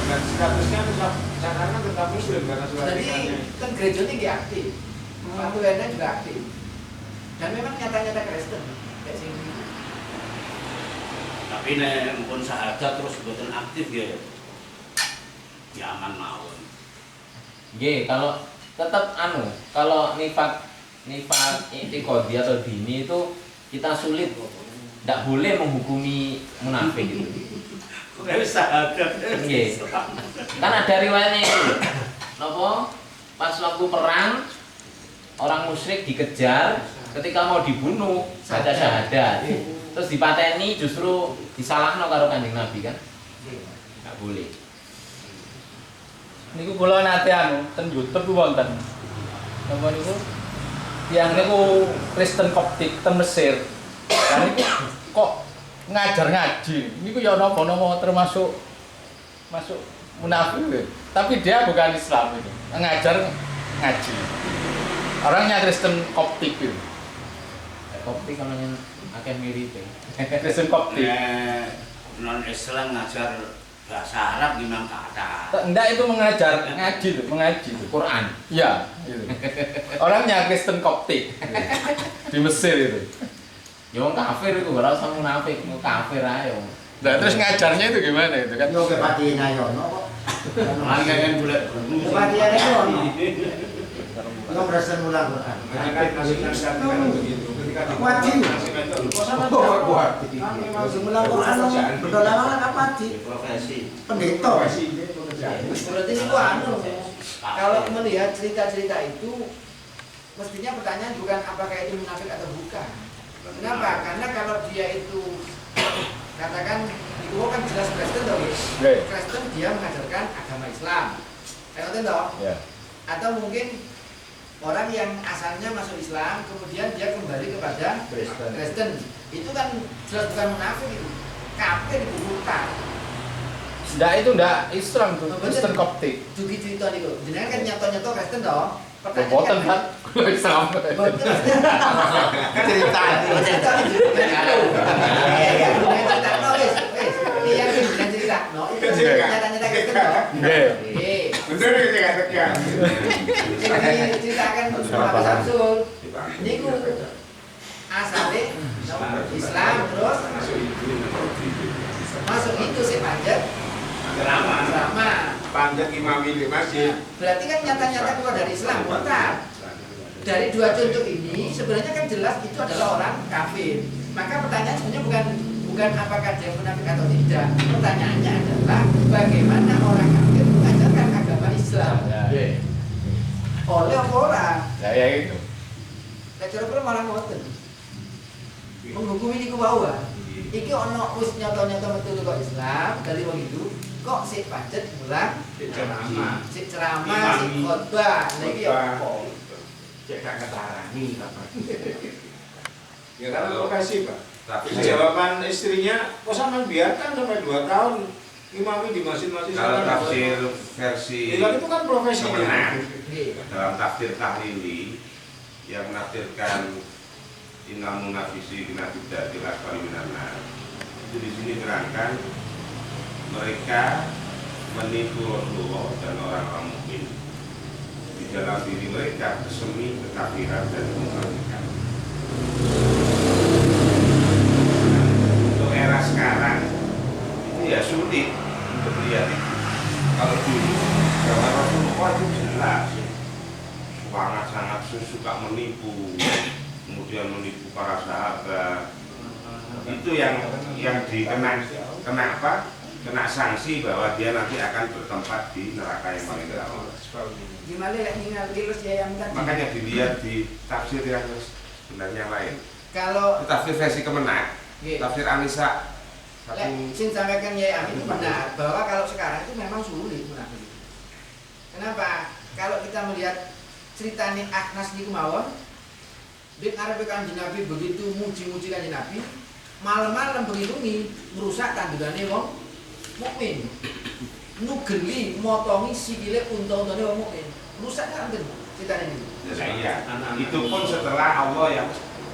Dan statusnya tetap cadangan tetap Muslim karena surat jadi nikahnya. kan gereja ini dia aktif, Patu lainnya juga aktif. Dan memang nyata-nyata Kristen kayak sini. Tapi nek pun sahaja terus boten aktif ya. Ya aman mawon. Nggih, kalau tetap kalau nifak itikadi atau dini itu kita sulit, tidak boleh menghukumi munafik itu. Kok sahadat. Nggih. Kan ada riwayatnya itu. Napa? Pas waktu perang orang musyrik dikejar, ketika mau dibunuh baca syahadat. Terus dipateni justru disalahno karo Kanjeng Nabi kan? Enggak boleh. Niku kula nate ten YouTube ku wonten. Napa niku? Tiyang niku Kristen Koptik ten Mesir. Lah niku kok ngajar ngaji. Niku ya napa-napa termasuk masuk munafik. Tapi dia bukan Islam itu. Ngajar ngaji. Orangnya Kristen Koptik itu. Koptik kan yang akeh mirip ya. Kristen Koptik. Non Islam ngajar bahasa Arab gimana kata? Enggak, itu mengajar ngaji tuh, mengaji tuh. Quran. Iya, gitu. Orangnya Kristen Koptik di Mesir itu. Ya wong kafir itu ora usah munafik, wong kafir ae wong. Nah, terus ngajarnya itu gimana itu kan? Yo kepatian ayo kok. Malah kan bulat. Kepatian itu Kau berasa mulai Quran. Kan kasusnya kan begitu. Ketika Wajib. Kuat. Semula Quran betul lama apa sih? Profesi. Pendeta. berarti itu kalau melihat cerita-cerita itu mestinya pertanyaan bukan apakah itu munafik atau bukan. Kenapa? Karena kalau dia itu katakan itu kan jelas Kristen toh, Kristen dia mengajarkan agama Islam. Kan toh? Atau mungkin orang yang asalnya masuk Islam kemudian dia kembali kepada Kristen. Itu kan jelas bukan munafik itu. Kafir itu bukan. Enggak, itu enggak Islam tuh, Kristen Koptik. Juga cerita niku. Jenengan kan nyato-nyato Kristen toh? Boten kan Islam. Cerita. Cerita nyata-nyata Kristen toh? Nggih. Bener iki katakan. Ini ceritakan Bapak Samsul. Niku asale Islam terus masuk itu si panjat drama. Panjat imam di masjid. Berarti kan nyata-nyata keluar dari Islam, bukan? Dari dua contoh ini sebenarnya kan jelas itu adalah orang kafir. Maka pertanyaan sebenarnya bukan apakah dia munafik atau tidak. Pertanyaannya adalah bagaimana orang kafir mengajarkan agama Islam. Oleh orang. Ya itu. Cara malah ngoten. Menghukumi niku bahwa iki ono wis nyata-nyata metu kok Islam dari wong itu kok sik pancet mulang Ceramah. sik ceramah sik khotbah lha iki ya apa Cek gak ngetarani apa. Ya karena profesi Pak. Tapi Jawaban istrinya, kok sampean biarkan sampai 2 tahun imami di masjid-masjid. kalau tafsir versi itu kan profesinya. kemenang, Iya. dalam tafsir tahlili yang menafsirkan innal munafisi kinafidda asfali minan nar, itu di sini terangkan mereka menipu Rasulullah dan orang-orang mukmin di dalam diri mereka kesemi kekafiran dan kemunafikan. Untuk era sekarang itu ya sulit untuk melihat itu. Kalau dulu zaman Rasulullah itu jelas sangat suka menipu, kemudian menipu para sahabat. Itu yang kena apa? Kena sanksi bahwa dia nanti akan bertempat di neraka yang paling dalam. Gimana lah tinggal virus ya yang tadi. Makanya dilihat di tafsir yang sebenarnya lain. Kalau Tafsir versi kemenang, Iya. tafsir Anisa Lek, Sin sampaikan ya itu benar bahwa kalau sekarang itu memang sulit munafik. Kenapa? Kalau kita melihat ceritanya Akhnas di kemauan, di Arab Kanjeng Nabi begitu muji-muji Kanjeng Nabi, malam-malam begitu nih merusak kandungannya wong mukmin. Nugeli motongi sikile unta-untane wong mukmin. Rusak kan ceritanya ini. Ya, itu pun setelah Allah yang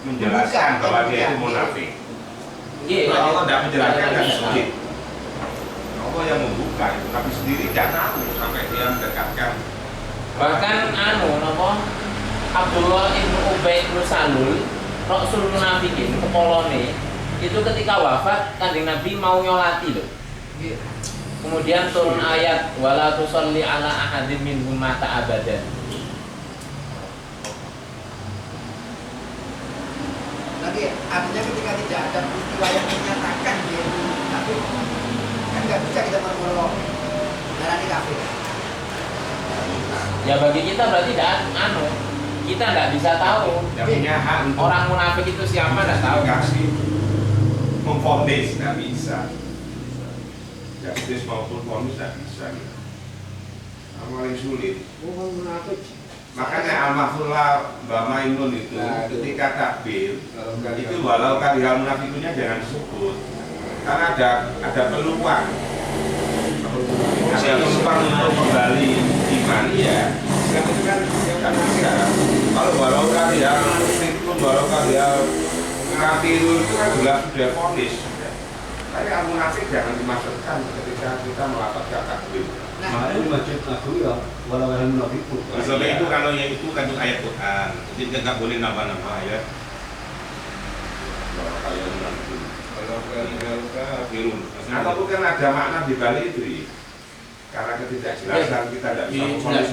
menjelaskan bahwa dia itu munafik. Iya. Allah tidak menjelaskan dan sulit. Allah yang membuka itu, tapi sendiri tidak tahu sampai dia mendekatkan. Bahkan napa Abdullah ibnu Ubay bin Salul, Rasul munafikin kepolone itu ketika wafat Kanjeng Nabi mau nyolati loh. Iya. Kemudian turun ayat wala tusalli ala ahadin minhum mata abadan. Lagi artinya ketika tidak ada peristiwa yang menyatakan dia itu kafir, kan nggak bisa kita mengolok darahnya kafir. Ya bagi kita berarti kita nggak bisa tahu Yang punya hak untuk orang munafik itu siapa, nggak tahu. kasih memfonis tidak bisa. Justice maupun fonis tidak bisa. Yang paling sulit. Bukan munafik. Makanya Al-Mahfullah Mbak Maimun itu Nah, itu. ketika takbir Kalau itu walau karihal munafikunya jangan disebut karena ada peluang untuk kembali iman ya Yang itu kan yang kan bisa. Kalau walau karihal munafik walau karihal kafiru itu kan juga sudah fonis. Tapi al-munafik jangan dimasukkan ketika kita melakukan takbir. Nah, Makanya di masjid Nabawi ya, walau yang munafiqun. Sebab itu kalau yang itu kan ayat Quran, jadi nggak boleh nambah-nambah ayat. Walau karihal munafik. Kalau kafirun, Atau bukan ada makna di balik itu ya? Karena ketidakjelasan kita tidak bisa memfonis.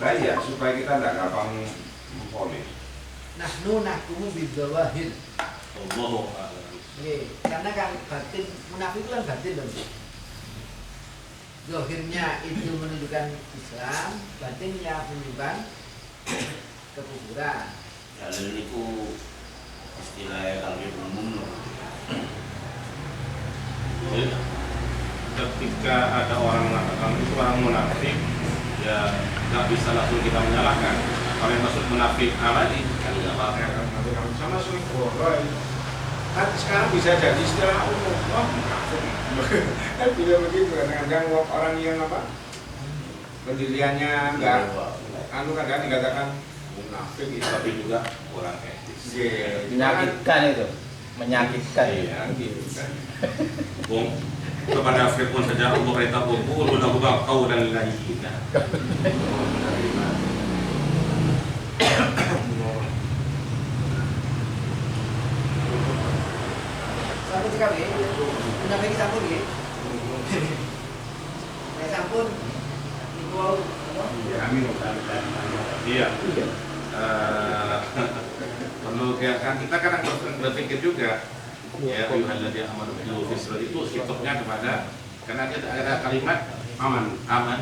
Nah iya, supaya kita tidak gampang memfonis. nahnu nahkumu bidzawahir. Allahu a'lam. Karena kan batin munafik itu kan batin dong. Zahirnya itu menunjukkan Islam, batinnya menunjukkan kekufuran. Dalil itu istilah yang umum loh. Ketika ada orang mengatakan itu orang munafik, ya nggak bisa langsung kita menyalahkan. Kalau yang masuk munafik amali kan nggak apa-apa. sama sulit bodoh. Kan sekarang bisa jadi istilah umum. Oh, munafik. Kan juga begitu kadang-kadang orang yang apa? Pendiriannya enggak kadang dikatakan munafik itu. Tapi juga kurang etis. Menyakitkan itu, menyakitkan. Iya, gitu kan. Bung, kepada Fir'aun saja Allah perintah kumpul udah buka kau dan lain kita. Sampun sekali, munafik sampun ya. Sampun iku wau Ya, amin. Iya. Perlu kan kita kadang berpikir juga ya ayuhalladzina amanu billahi fisra itu hitopnya kepada karena ada kalimat aman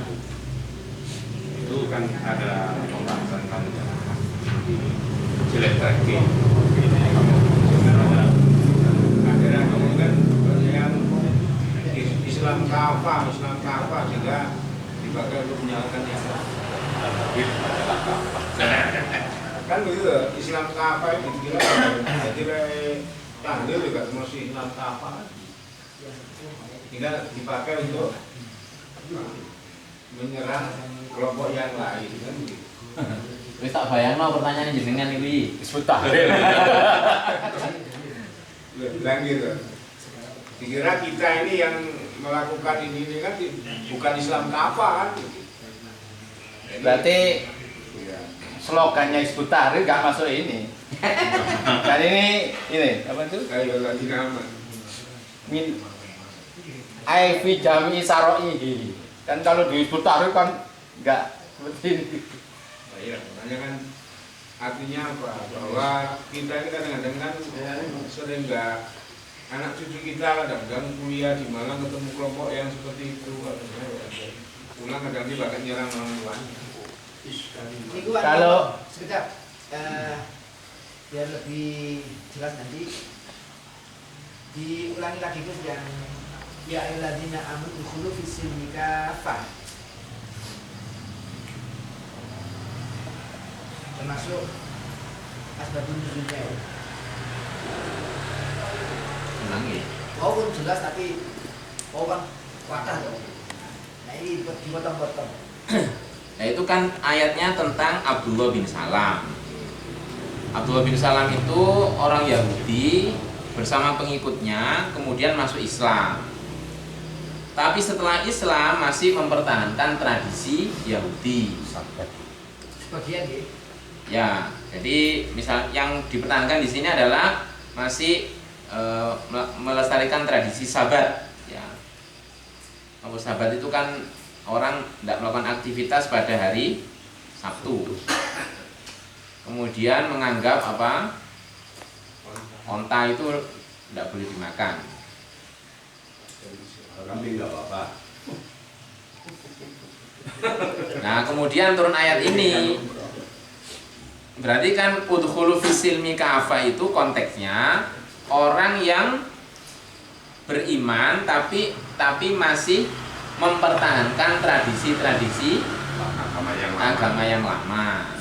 itu kan ada pembahasan panjang jelek lagi Akhirnya kemudian yang Islam kafah sehingga dipakai untuk menyalahkan yang adalah kan begitu, Islam apa ini kira jadi tahlil juga termasuk Islam apa, tinggal dipakai untuk menyerang kelompok yang lain kan gitu. Wis tak bayangno pertanyaan jenengan iki disebut tahlil. Bilang gitu. Dikira kita ini yang melakukan ini kan bukan Islam apa kan? Berarti slogannya Hizbut Tahrir nggak masuk ini. Dan ini apa itu? Ayo lagi nama. Min Aifi Jami Saroihi. Kan kalau di Hizbut Tahrir kan nggak seperti ini. Nah, iya, makanya kan artinya apa? Bahwa kita ini kadang-kadang kan sering nggak anak cucu kita kadang-kadang kuliah di Malang ketemu kelompok yang seperti itu, pulang kadang dia bahkan nyerang orang tuanya. Kalau sekejap, biar lebih jelas nanti diulangi lagi Gus yang ya ayyuhalladzina amanu udkhulu fis-silmi kafah, termasuk asbabun nuzulnya ya. Menangi. Walaupun jelas tapi kan wadah dong. Nah ini dipotong-potong. Nah itu kan ayatnya tentang Abdullah bin Salam. Abdullah bin Salam itu orang Yahudi bersama pengikutnya kemudian masuk Islam. Tapi setelah Islam masih mempertahankan tradisi Yahudi. Sebagian ya. Ya, jadi misal yang dipertahankan di sini adalah masih melestarikan tradisi Sabat. Ya, kalau Sabat itu kan orang tidak melakukan aktivitas pada hari Sabtu. Kemudian menganggap apa? Onta itu tidak boleh dimakan. Kambing nggak apa-apa. Nah, kemudian turun ayat ini. Berarti kan udkhulu fis-silmi kafah itu konteksnya orang yang beriman tapi masih mempertahankan tradisi-tradisi agama yang lama.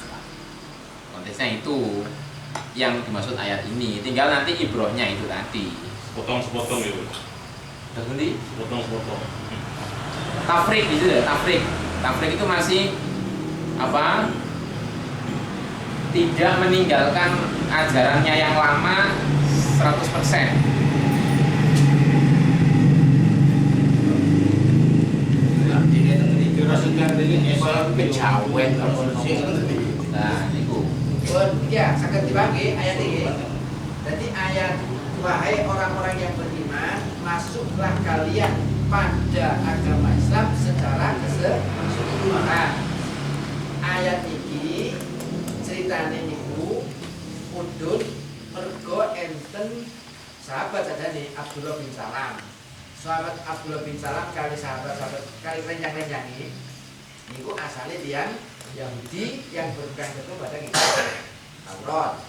Konteksnya itu yang dimaksud ayat ini. Tinggal nanti ibrohnya itu tadi. Sepotong-sepotong ya. Udah ganti? Sepotong-sepotong. Tafrik di situ ya, tafrik. Tafrik itu masih apa? Tidak meninggalkan ajarannya yang lama 100%. Nah, itu. Ya, sakit dibagi ayat ini. Jadi ayat wahai orang-orang yang beriman, masuklah kalian pada agama Islam secara keseluruhan. Ayat ini ceritanya niku mudhun mergo enten sahabat saja nih Abdullah bin Salam. Sahabat Abdullah bin Salam kali sahabat-sahabat kali rencang-rencang ini niku asalnya dia Yahudi yang berpegang teguh pada kitab Taurat.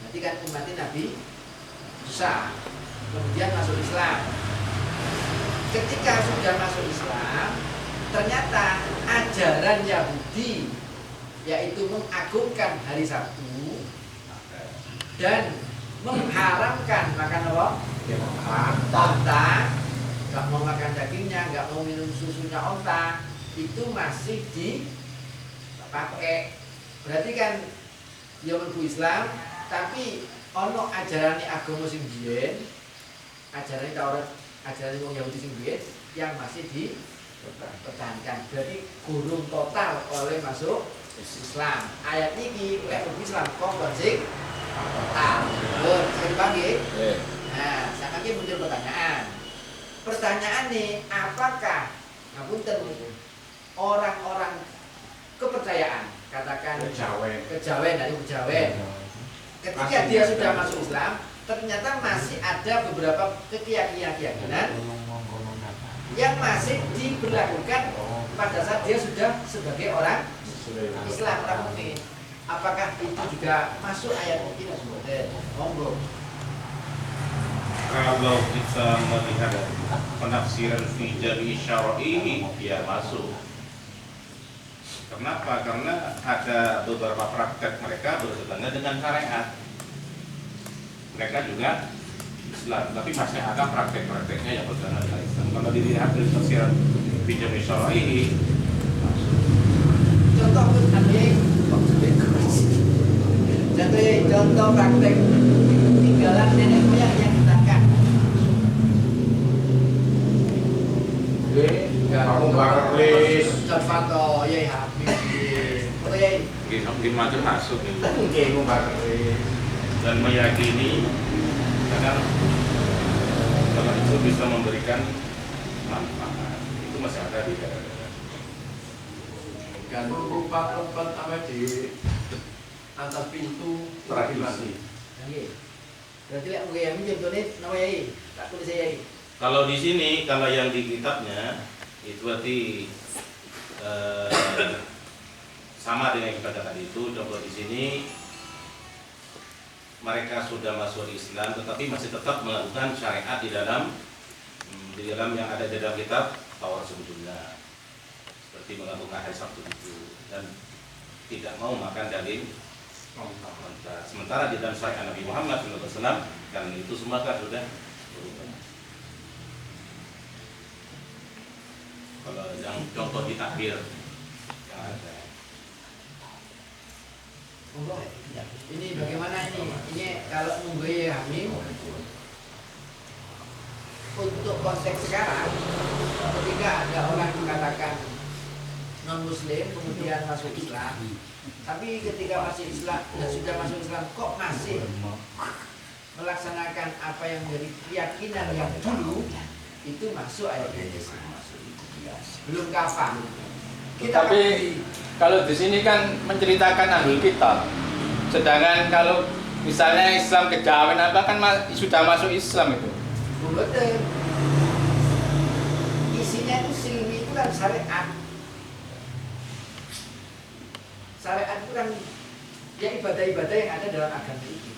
Nanti kan umat Nabi Musa kemudian masuk Islam. Ketika sudah masuk Islam, ternyata ajaran Yahudi yaitu mengagungkan hari Sabtu dan mengharamkan makan apa? Onta, nggak mau makan dagingnya, nggak mau minum susunya onta, itu masih dipakai. Berarti kan ya menurut Islam, tapi ono ajaran agama sing biyen, ajaran Taurat, ajaran wong Yahudi sing biyen yang masih dipertahankan. Berarti gurung total oleh masuk Islam. Ayat ini oleh Islam kok sing total. Betul, saya dibagi. Nah, sekarang muncul pertanyaan. Pertanyaan nih, apakah ngapunten orang-orang kepercayaan, katakan kejawen dari kejawen, ketika dia sudah masuk Islam, ternyata masih ada beberapa keyakinan yang masih diberlakukan pada saat dia sudah sebagai orang Islam, orang mukmin. Apakah itu juga masuk ayat ini? Monggo. Kalau kita melihat penafsiran fi jari syar'i ya masuk. Kenapa? Karena ada beberapa praktek mereka bertentangan dengan syariat. Mereka juga Islam, tapi masih ada praktek-prakteknya yang bertentangan dengan Islam. Kalau dilihat dari tafsir Bijami Syar'i, contoh contoh praktek tinggalan nenek moyang yang ditakan. Kamu bakar lis. Contoh Yai Habib. Atau Yai macam masuk ini. Mungkin kamu bakar lis. Dan meyakini kadang kalau itu bisa memberikan manfaat, itu masih ada di daerah-daerah. Kan lompat-lompat apa di atas pintu Tradisi. Nggih. Berarti lek mung Yai contohnya nama Yai, tak tulis Yai. Kalau di sini, kalau yang di kitabnya itu berarti sama dengan yang kita katakan itu. Contoh di sini mereka sudah masuk Islam, tetapi masih tetap melakukan syariat di dalam yang ada di dalam kitab Taurat sebetulnya, seperti melakukan hari Sabtu itu dan tidak mau makan daging mentah. Sementara di dalam syariat Nabi Muhammad SAW kan itu semua kan sudah berubah. Kalau yang contoh di takbir yang ada. Ini bagaimana ini? Ini kalau nunggu Yai Hamim untuk konteks sekarang, ketika ada orang mengatakan non Muslim kemudian masuk Islam, tapi ketika masih Islam dan sudah masuk Islam kok masih melaksanakan apa yang menjadi keyakinan yang dulu, itu masuk ayat ini. Belum kafah. Tapi kalau di sini kan menceritakan ahlul kitab. Sedangkan kalau misalnya Islam kejawen apa kan sudah masuk Islam itu. Betul. Isinya itu silmi itu kan syariat. Syariat itu kan ya ibadah-ibadah yang ada dalam agama itu.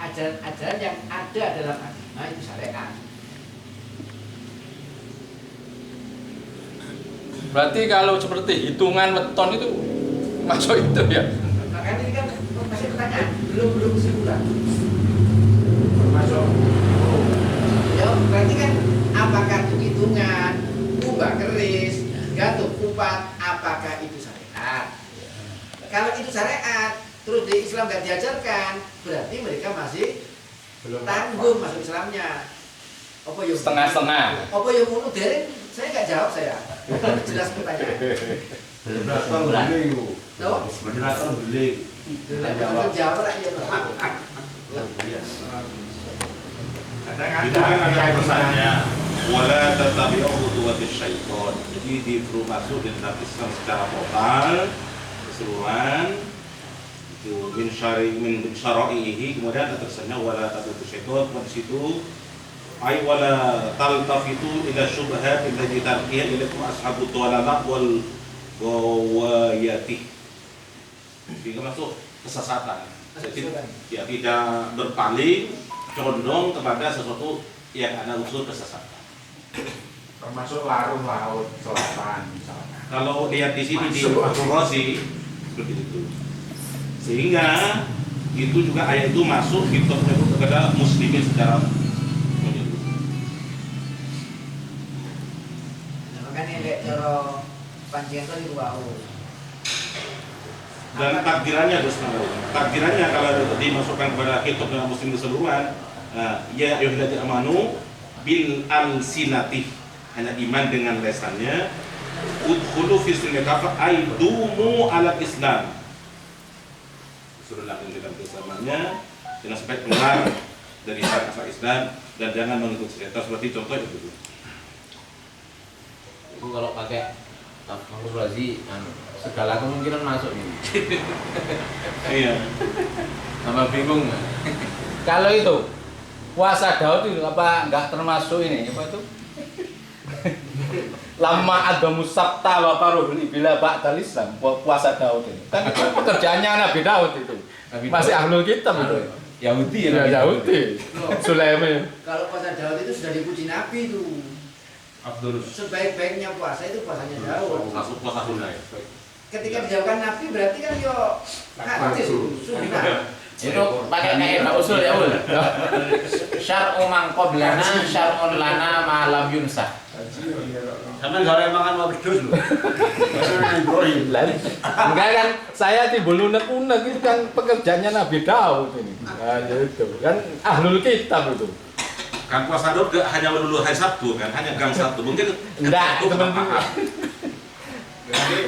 Ajaran-ajaran yang ada dalam agama itu syariat. Berarti kalau seperti hitungan weton itu masuk itu ya? Makanya ini kan masih pertanyaan, belum kesimpulan. Masuk. Ya, berarti kan apakah itu hitungan, ubah keris, gantung kupat, apakah itu syariat? Kalau itu syariat, terus di Islam gak diajarkan, berarti mereka masih tanggung masuk Islamnya. Apa yang Setengah-setengah. Apa yang mau dereng? Saya nggak jawab saya. Jelas pertanyaan. Penjelasan beli itu. Tahu? Penjelasan beli. Jawab lah ya. Itu kan ada pesannya. Wala tatabi'u khutuwatis syaitan. Jadi disuruh masuk di dalam Islam secara total, keseluruhan. Itu min syara'ihi, kemudian ada pesannya wala tatabi'u syaitan. Di situ ay wala taltafitu ila syubhat allati tarqiha ilaikum ashabut dalalah wal gawayati. Sehingga masuk kesesatan. Jadi ya tidak berpaling condong kepada sesuatu yang ada unsur kesesatan. Termasuk larung laut selatan misalnya. Kalau lihat di sini di Fathul Razi seperti itu. Sehingga itu juga ayat itu masuk kepada muslimin secara Makanya lek cara panjenengan tadi wau. dan takdirannya terus takdirannya kalau dimasukkan kepada kitab dan muslim keseluruhan, ya ayyuhalladzina amanu bil alsinati, hanya iman dengan lesannya, udkhulu fi silmi kafah ay dumu ala islam, suruh lakukan dalam keislamannya jangan sampai keluar dari asal Islam dan jangan mengikut syaitan seperti contoh itu. Itu kalau pakai Fathul Razi, segala kemungkinan masuk ini. Iya. Sama bingung. Kalau itu puasa Daud itu apa enggak termasuk ini? Apa itu? Lama ada musabta wa faruhul bila ba'dal Islam, puasa Daud itu. Kan itu pekerjaannya Nabi Daud itu. Masih ahlul kitab itu. Yahudi Ya Yahudi. Sulaiman. Kalau puasa Daud itu sudah dipuji Nabi itu. Abdul Sebaik-baiknya puasa itu puasanya Daud. masuk puasa Hunay. ketika dijauhkan Nabi berarti kan yo hadis sunnah. Itu pakai kaidah usul ya ul. Syar'u man qablana syar'un lana ma lam yunsah. Sampai nggak makan mau bedus loh. Enggak kan, saya timbul unek-unek itu kan pekerjaannya Nabi Daud ini. Nah, itu kan ahlul kitab itu. Kan puasa Daud gak hanya melulu hari Sabtu kan, hanya gang Sabtu. Mungkin Enggak, itu teman paham. Jadi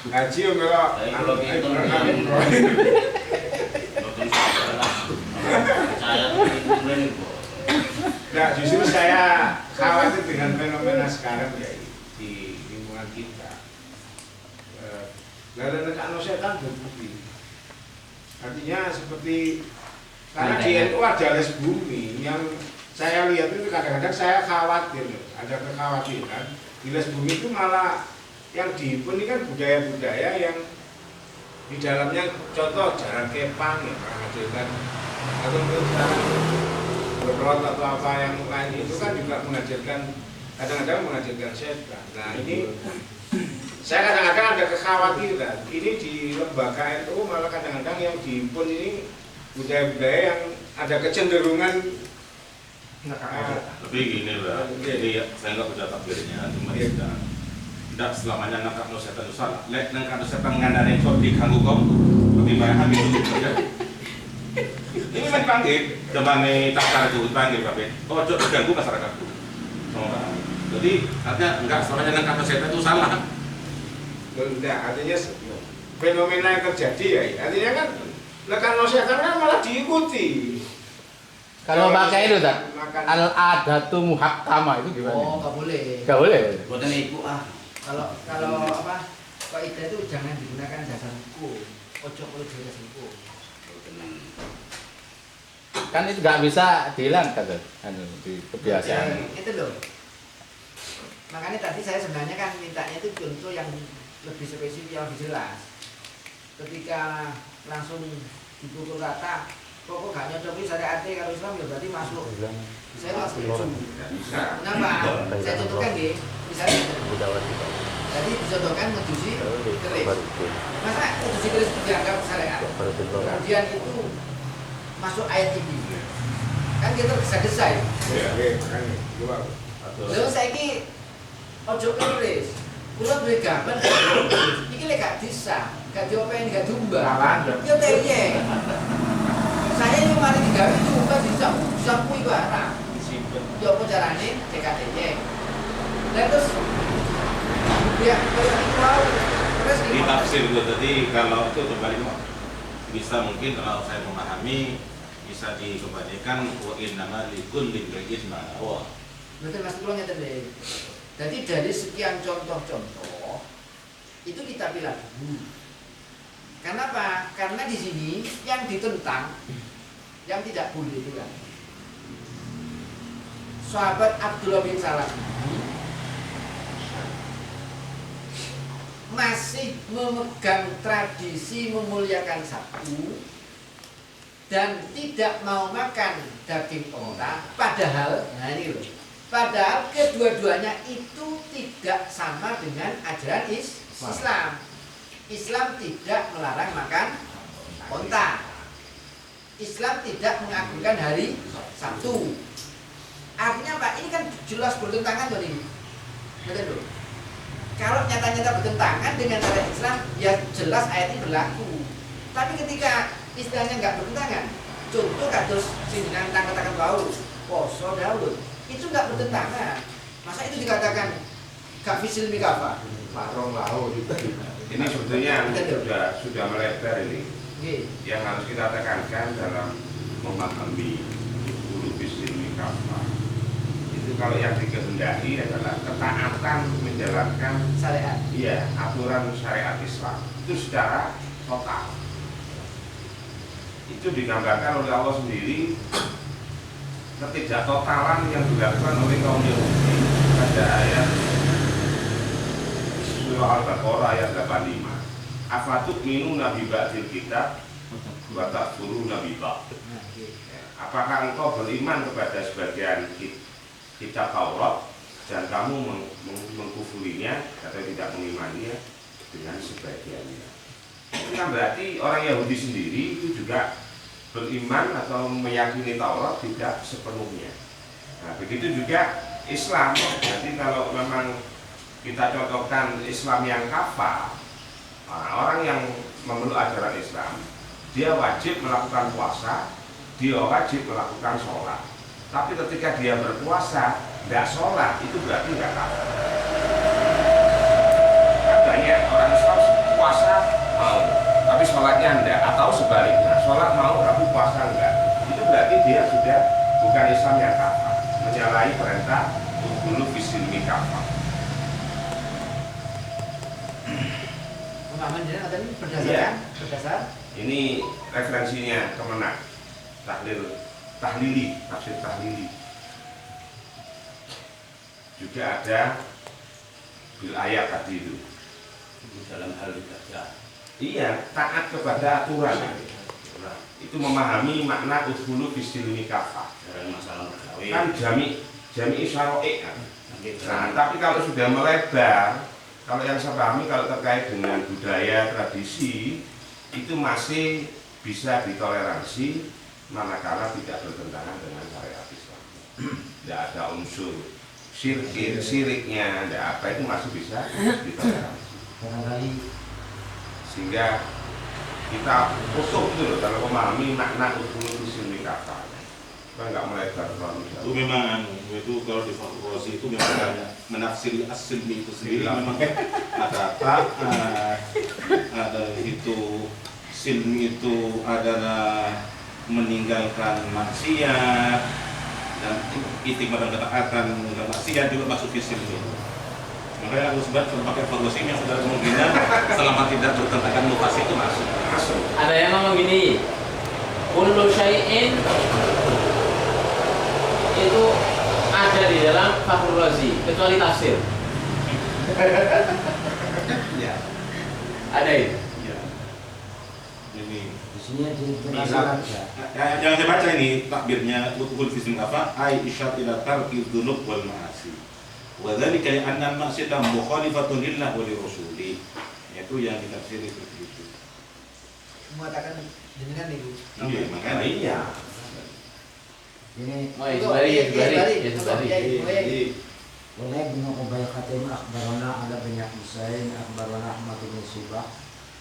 haji kalau Kalau gitu, saya nah, justru saya khawatir dengan fenomena sekarang ya di lingkungan kita. Lalu anak setan berbukti. Artinya seperti karena di NU ada les bumi yang saya lihat itu kadang-kadang saya khawatir, ada kekhawatiran di les bumi itu malah yang dihipun ini kan budaya-budaya yang di dalamnya contoh jalan kepang ya menghadirkan atau berot atau apa yang lain itu kan juga menghadirkan kadang-kadang menghadirkan setan. Nah ini saya kadang-kadang ada kekhawatiran ini di lembaga NU malah kadang-kadang yang dihimpun ini budaya-budaya yang ada kecenderungan Tapi gini lah, jadi ya, saya nggak punya takdirnya, cuma tidak selamanya ngangkat no setan itu salah. Lek ngangkat no setan ngandani kok diganggu kok, pertimbangan itu saja. Ini kan panggil, zamane takar itu panggil kabeh. Oh, ojo diganggu masyarakatku. Sama Pak. Jadi artinya enggak selamanya ngangkat no setan itu salah. Enggak, artinya fenomena yang terjadi ya, artinya kan lekan no setan kan malah diikuti. Kalau pakai itu tak, al-adatu muhakkama itu gimana? Oh, nggak boleh. Nggak boleh. buatan ibu Kalau apa? Kaidah itu jangan digunakan dasar hukum. Ojo perlu jadi dasar hukum. Kan itu nggak bisa dihilangkan tuh, di kebiasaan. Itu loh. Makanya tadi saya sebenarnya kan mintanya itu contoh yang lebih spesifik, yang lebih jelas. Ketika langsung dipukul rata, kok gak nyocoki syariat kalau Islam ya berarti masuk. Saya langsung setuju. Kenapa? Saya contohkan nih, misalnya jadi dicontohkan medusi keris. Masa medusi keris itu dianggap syariat? Kemudian itu masuk ayat ini. Kan kita tergesa-gesa ya. Lalu saya ini ojo keris. Kulo duwe gaban. Iki lek gak bisa, gak diopen, gak dumba. Yo teye. Saya ini mari digawe juga bisa kuwi barang. Yo apa carane CKT-nya. Lah terus ya kayak terus Ditafsir itu tadi kalau itu kembali bisa mungkin kalau saya memahami bisa dikembalikan wa innama likulli imrin ma nawa. betul Mas Kulo ngeten deh. Jadi dari sekian contoh-contoh itu kita pilih dulu. Kenapa? Karena di sini yang ditentang, yang tidak boleh itu kan. Sahabat Abdullah bin Salam masih memegang tradisi memuliakan Sabtu dan tidak mau makan daging unta. Padahal, nah ini loh. Padahal kedua-duanya itu tidak sama dengan ajaran Islam. Islam tidak melarang makan unta. Islam tidak mengagungkan hari Sabtu. Artinya Pak, ini kan jelas bertentangan tuh ini. Betul. Kalau nyata-nyata bertentangan dengan ajaran Islam, ya jelas ayat ini berlaku. Tapi ketika istilahnya nggak bertentangan, contoh kados sing dengan katakan Paulus, poso Daud, itu nggak bertentangan. Masa itu dikatakan gak fisil mikafa? Marong lau ini sebetulnya sudah melebar ini. Yang harus kita tekankan dalam memahami huruf fisil mikafa itu kalau yang dikehendaki adalah ketaatan menjalankan Syariat. Iya, aturan syariat Islam itu secara total. Itu digambarkan oleh Allah sendiri ketidaktotalan yang dilakukan oleh kaum Yahudi pada ayat surah Al-Baqarah ayat 85. Afatuk minu nabi ba'dil kitab wa takfuru nabi ba'd. Apakah engkau beriman kepada sebagian kitab Taurat dan kamu mengkufurinya atau tidak mengimaninya? dengan sebagiannya. Itu kan berarti orang Yahudi sendiri itu juga beriman atau meyakini Taurat tidak sepenuhnya. Nah, begitu juga Islam. Jadi kalau memang kita contohkan Islam yang kafah, orang yang memeluk ajaran Islam, dia wajib melakukan puasa, dia wajib melakukan sholat. Tapi ketika dia berpuasa, tidak sholat, itu berarti tidak kafir. Kan banyak orang Islam puasa mau, tapi sholatnya enggak, atau sebaliknya, sholat mau tapi puasa enggak. Itu berarti dia sudah bukan Islam yang kafir, menyalahi perintah udkhulu fis-silmi kafah. Pemahaman jenengan tadi berdasarkan Iya. berdasar Ini referensinya Kemenak, tahlili, tafsir tahlili. Juga ada bil ayat tadi itu. dalam hal ibadah. Iya, taat kepada aturan. Itu memahami makna udkhulu fis-silmi kafah. Dalam masalah mergawe. Kan jami syara'i kan. Nah, tapi kalau sudah melebar, kalau yang saya pahami kalau terkait dengan budaya tradisi itu masih bisa ditoleransi manakala tidak bertentangan dengan syariat Islam. Tidak ada unsur siriknya, tidak apa, itu masih bisa ditoleransi. Barangkali Sehingga kita utuh itu loh kalau memahami makna udkhulu fis-silmi kafah. Kita nggak melebar terlalu Itu jauh. memang itu kalau di fakultasi itu memang banyak menafsiri as-silmi itu sendiri memang ada taat, ada itu silmi itu adalah meninggalkan maksiat dan istiqomah dan ketaatan meninggalkan maksiat juga masuk di silmi. Makanya aku sebut kalau pakai fakultasi yang sudah kemungkinan selama tidak bertentangan mutasi itu masuk. Ada yang ngomong gini, kullu syai'in itu ada di dalam Fakhrul Razi kecuali tafsir. Ya. Ada itu. Ya. Ini di sini dijelaskan saja. yang saya baca ini takbirnya udkhul fi silmi kafah ai isyar ila tarki dzunub wal ma'asi. Wa dzalika li anna al-ma'siyata mukhalifatun lillah wa lirrasulih. Itu yang ditafsiri seperti itu. mengatakan jenengan ibu. Iya, makanya Iya. Ini Oh, ya sebari. Oleh bin Ubay Khatim akhbarana ala bin Husain akhbarana Ahmad bin Subah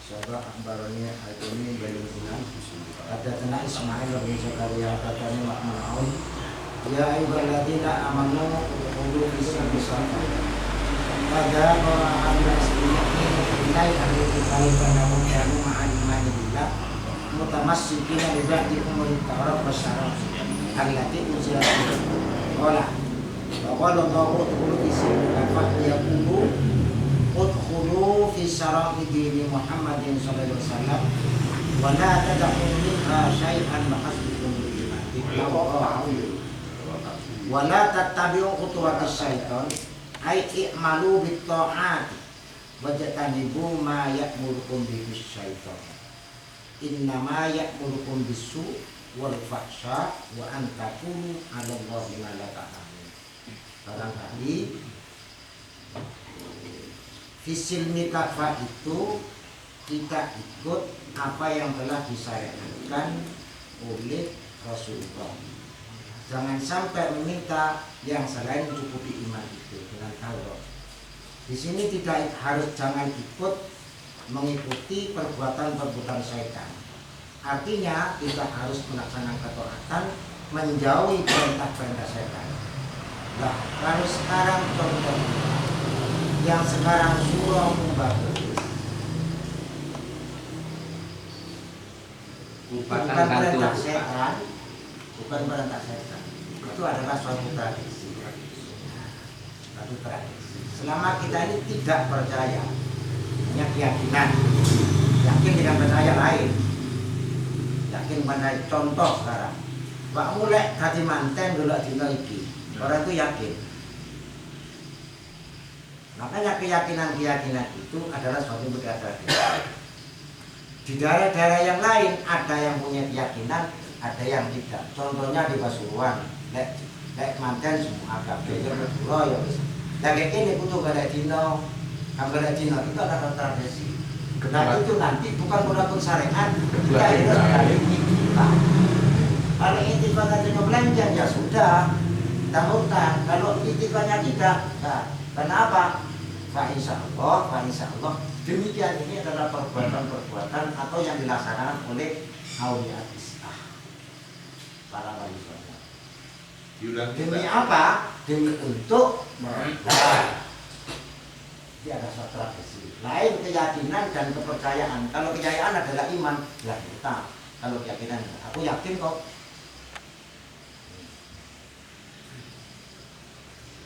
Sabah akhbarani Al-Qurni bin Unan Hadatana Ismail bin Zakaria Hadatani Ma'mun Aun Ya ayyuhalladzina amanu udkhulu fi silmi kafah. Pada orang muslimin nilai ahli kitab kanamu kanu ma'alimani billah mutamassikina bi ba'di umuri Taurat wa syarah allati unzilat qala wa qala Allahu udkhulu fi silmi kafah yaqulu udkhulu fi syara'i dini Muhammadin sallallahu alaihi wasallam wa la tad'u minha syai'an mahasbikum bil iman wa la tattabi'u khutuwatis syaitan ay i'malu bit ta'at wa jatanibu ma ya'murukum bihi syaitan innama ya'murukum bisu wal fahsya wa an taqulu 'ala Allahi ma la ta'lamun. Barangkali fisilmi kafah itu kita ikut apa yang telah disyariatkan oleh Rasulullah. Jangan sampai meminta yang selain mencukupi iman itu dengan Taurat. Di sini tidak harus jangan ikut mengikuti perbuatan-perbuatan syaitan. Artinya kita harus melaksanakan ketaatan, menjauhi perintah-perintah syaitan. Nah, kalau sekarang contoh yang sekarang surah Mubarak bukan perintah setan, bukan perintah setan. Itu adalah suatu tradisi. Suatu tradisi. Selama kita ini tidak percaya, hanya keyakinan, yakin dengan percaya lain, yakin pada contoh sekarang. Pak mulai tadi manten dulu dino iki. Orang itu yakin. Makanya keyakinan-keyakinan itu adalah suatu budaya tradisi. Di daerah-daerah yang lain ada yang punya keyakinan, ada yang tidak. Contohnya di Pasuruan, lek manten semua agak beda berdua ya. Lagi ini butuh balik dino Ambil Cina itu adalah tradisi. Nah itu nanti bukan menurut syariat, kita harus dari kita. Kalau itikadnya dengan belanja ya sudah, kita hutang. Kalau itikadnya tidak, nah, kenapa? Fa insya Allah demikian ini adalah perbuatan-perbuatan atau yang dilaksanakan oleh Aulia Islam para wali songo. Demi apa? Demi untuk ini ada suatu tradisi. Lain keyakinan dan kepercayaan. Kalau kepercayaan adalah iman, lah kita. Kalau keyakinan, aku yakin kok.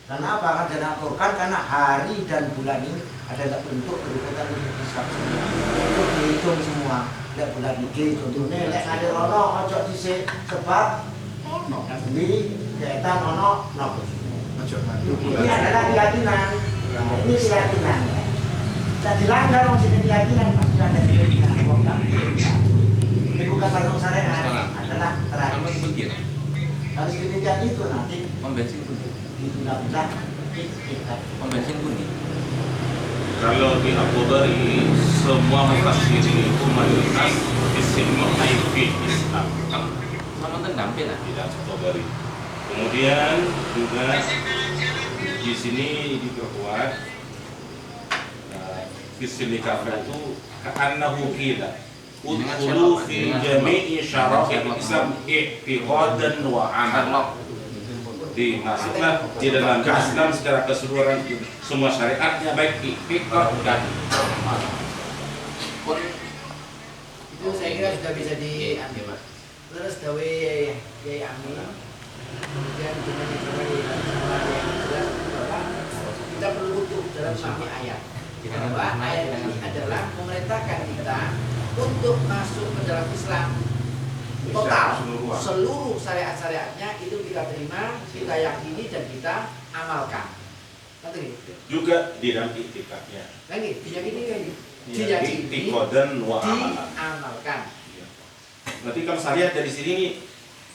Karena apa? Karena Quran, karena hari dan bulan ini adalah bentuk berikutnya Islam semua. Untuk dihitung semua. Lihat bulan ini contohnya, lihat ada ono ojo dhisik sebab beli kaitan ono nopo. Ini adalah keyakinan. Ini keyakinan. Tidak dilanggar orang sini keyakinan pasti ada keyakinan. Ini bukan pada syariat, adalah tradisi. Harus demikian itu nanti. Pembensin pun. Bila-bila Pembensin pun. Kalau di Abu Dhari semua mufasir itu mayoritas isim fi Islam. Sama tenggampil lah. Tidak Abu Dhari. Kemudian juga di sini diperkuat fisili kafir itu ka'annahu qila udkhulu fi jami'i syara'il Islam i'tiqadan wa amal. Dimasuklah di dalam Islam secara keseluruhan semua syariatnya baik i'tiqad dan amal. Itu saya kira sudah bisa diambil. Terus dawe Kiai Amin, kemudian dengan yang jelas bahwa kita perlu utuh dalam memahami ayat. Bahwa ayat ini adalah memerintahkan kita untuk masuk ke dalam Islam total, seluruh syariat-syariatnya itu kita terima, kita yakini dan kita amalkan. Nanti Juga di dalam i'tiqadnya. lagi diyakini lagi, Diyakini i'tiqadan wa amalan. diamalkan. Berarti kalau saya lihat dari sini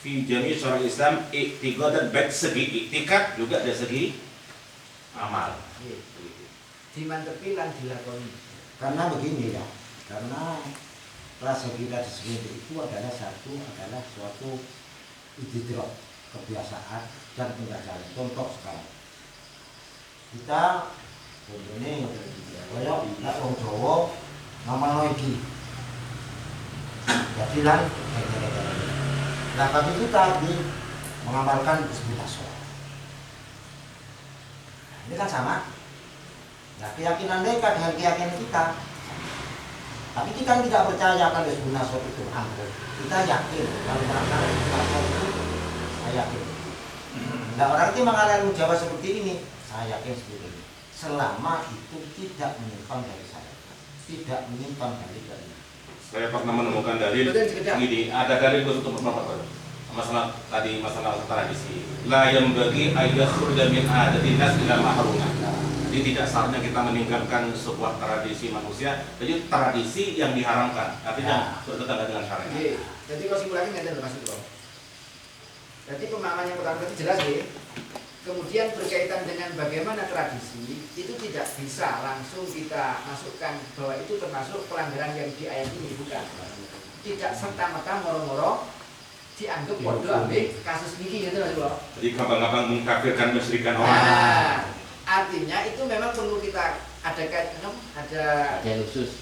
fi jami' syara'il Islam i'tiqadan baik segi i'tiqad juga dari segi amal. Dimantepi lan dilakoni. karena begini ya, karena rasa kita seperti itu adalah suatu ididrok, kebiasaan dan pengajaran. Contoh sekarang kita ini kayak nak wong Jawa ngamalno iki jadi lan nah kami itu tadi mengamalkan bismillah. Ini kan sama. Nah, keyakinan mereka dengan keyakinan kita. Tapi kita tidak percaya kalau bismillah itu anggur. Kita yakin kalau melakukan itu saya yakin. Nah, orang itu mengalami Jawa seperti ini, saya yakin seperti ini. Selama itu tidak menyimpang dari saya, tidak menyimpang dari dalil. Saya pernah menemukan dalil gini, ada dalil untuk masalah tadi masalah tradisi. La yang bagi ayat khurda min adatin nas ila mahrumah. Jadi tidak seharusnya kita meninggalkan sebuah tradisi manusia, jadi tradisi yang diharamkan. Artinya bertentangan dengan syariat. Jadi kesimpulannya nggak ada maksud bro. Jadi pemahaman yang pertama itu jelas ya. Kemudian berkaitan dengan bagaimana tradisi itu tidak bisa langsung kita masukkan bahwa itu termasuk pelanggaran yang di ayat ini, bukan. Tidak serta-merta moro-moro dianggap bodoh ambil kasus ini gitu loh. Jadi gampang-gampang mengkafirkan musyrikan orang. Nah, artinya itu memang perlu kita adakan ada khusus.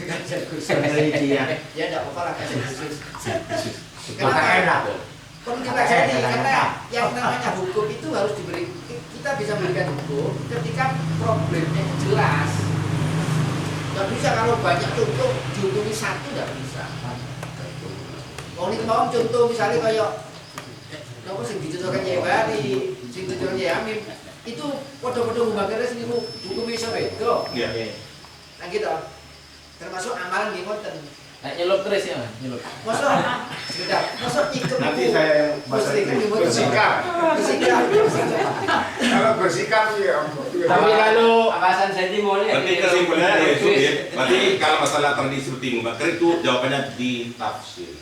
kajian khusus. Penelitian. Ya tidak apa-apa lah kajian khusus. Maka enak. Perlu kita jadi karena yang namanya hukum itu harus diberi, kita bisa memberikan hukum ketika problemnya jelas. Tidak bisa kalau banyak contoh dihukumi satu, tidak bisa. Kalau ini mau contoh misalnya kayak apa sih dicontohkan Yai Bari, sing dicontohkan Yai Amin, itu podo-podo membakar sini hukumi sampai itu. Iya. Nah gitu. Termasuk amalan di konten. Nyeluk terus ya, nyeluk. Masuk, sudah, masuk ikut. Nanti saya bahasa bersikap. Kalau bersikap ya. Tapi kalau abasan saya dimulai. Berarti kesimpulannya ya itu ya. Berarti kalau masalah tradisi seperti Mbak itu jawabannya ditafsir.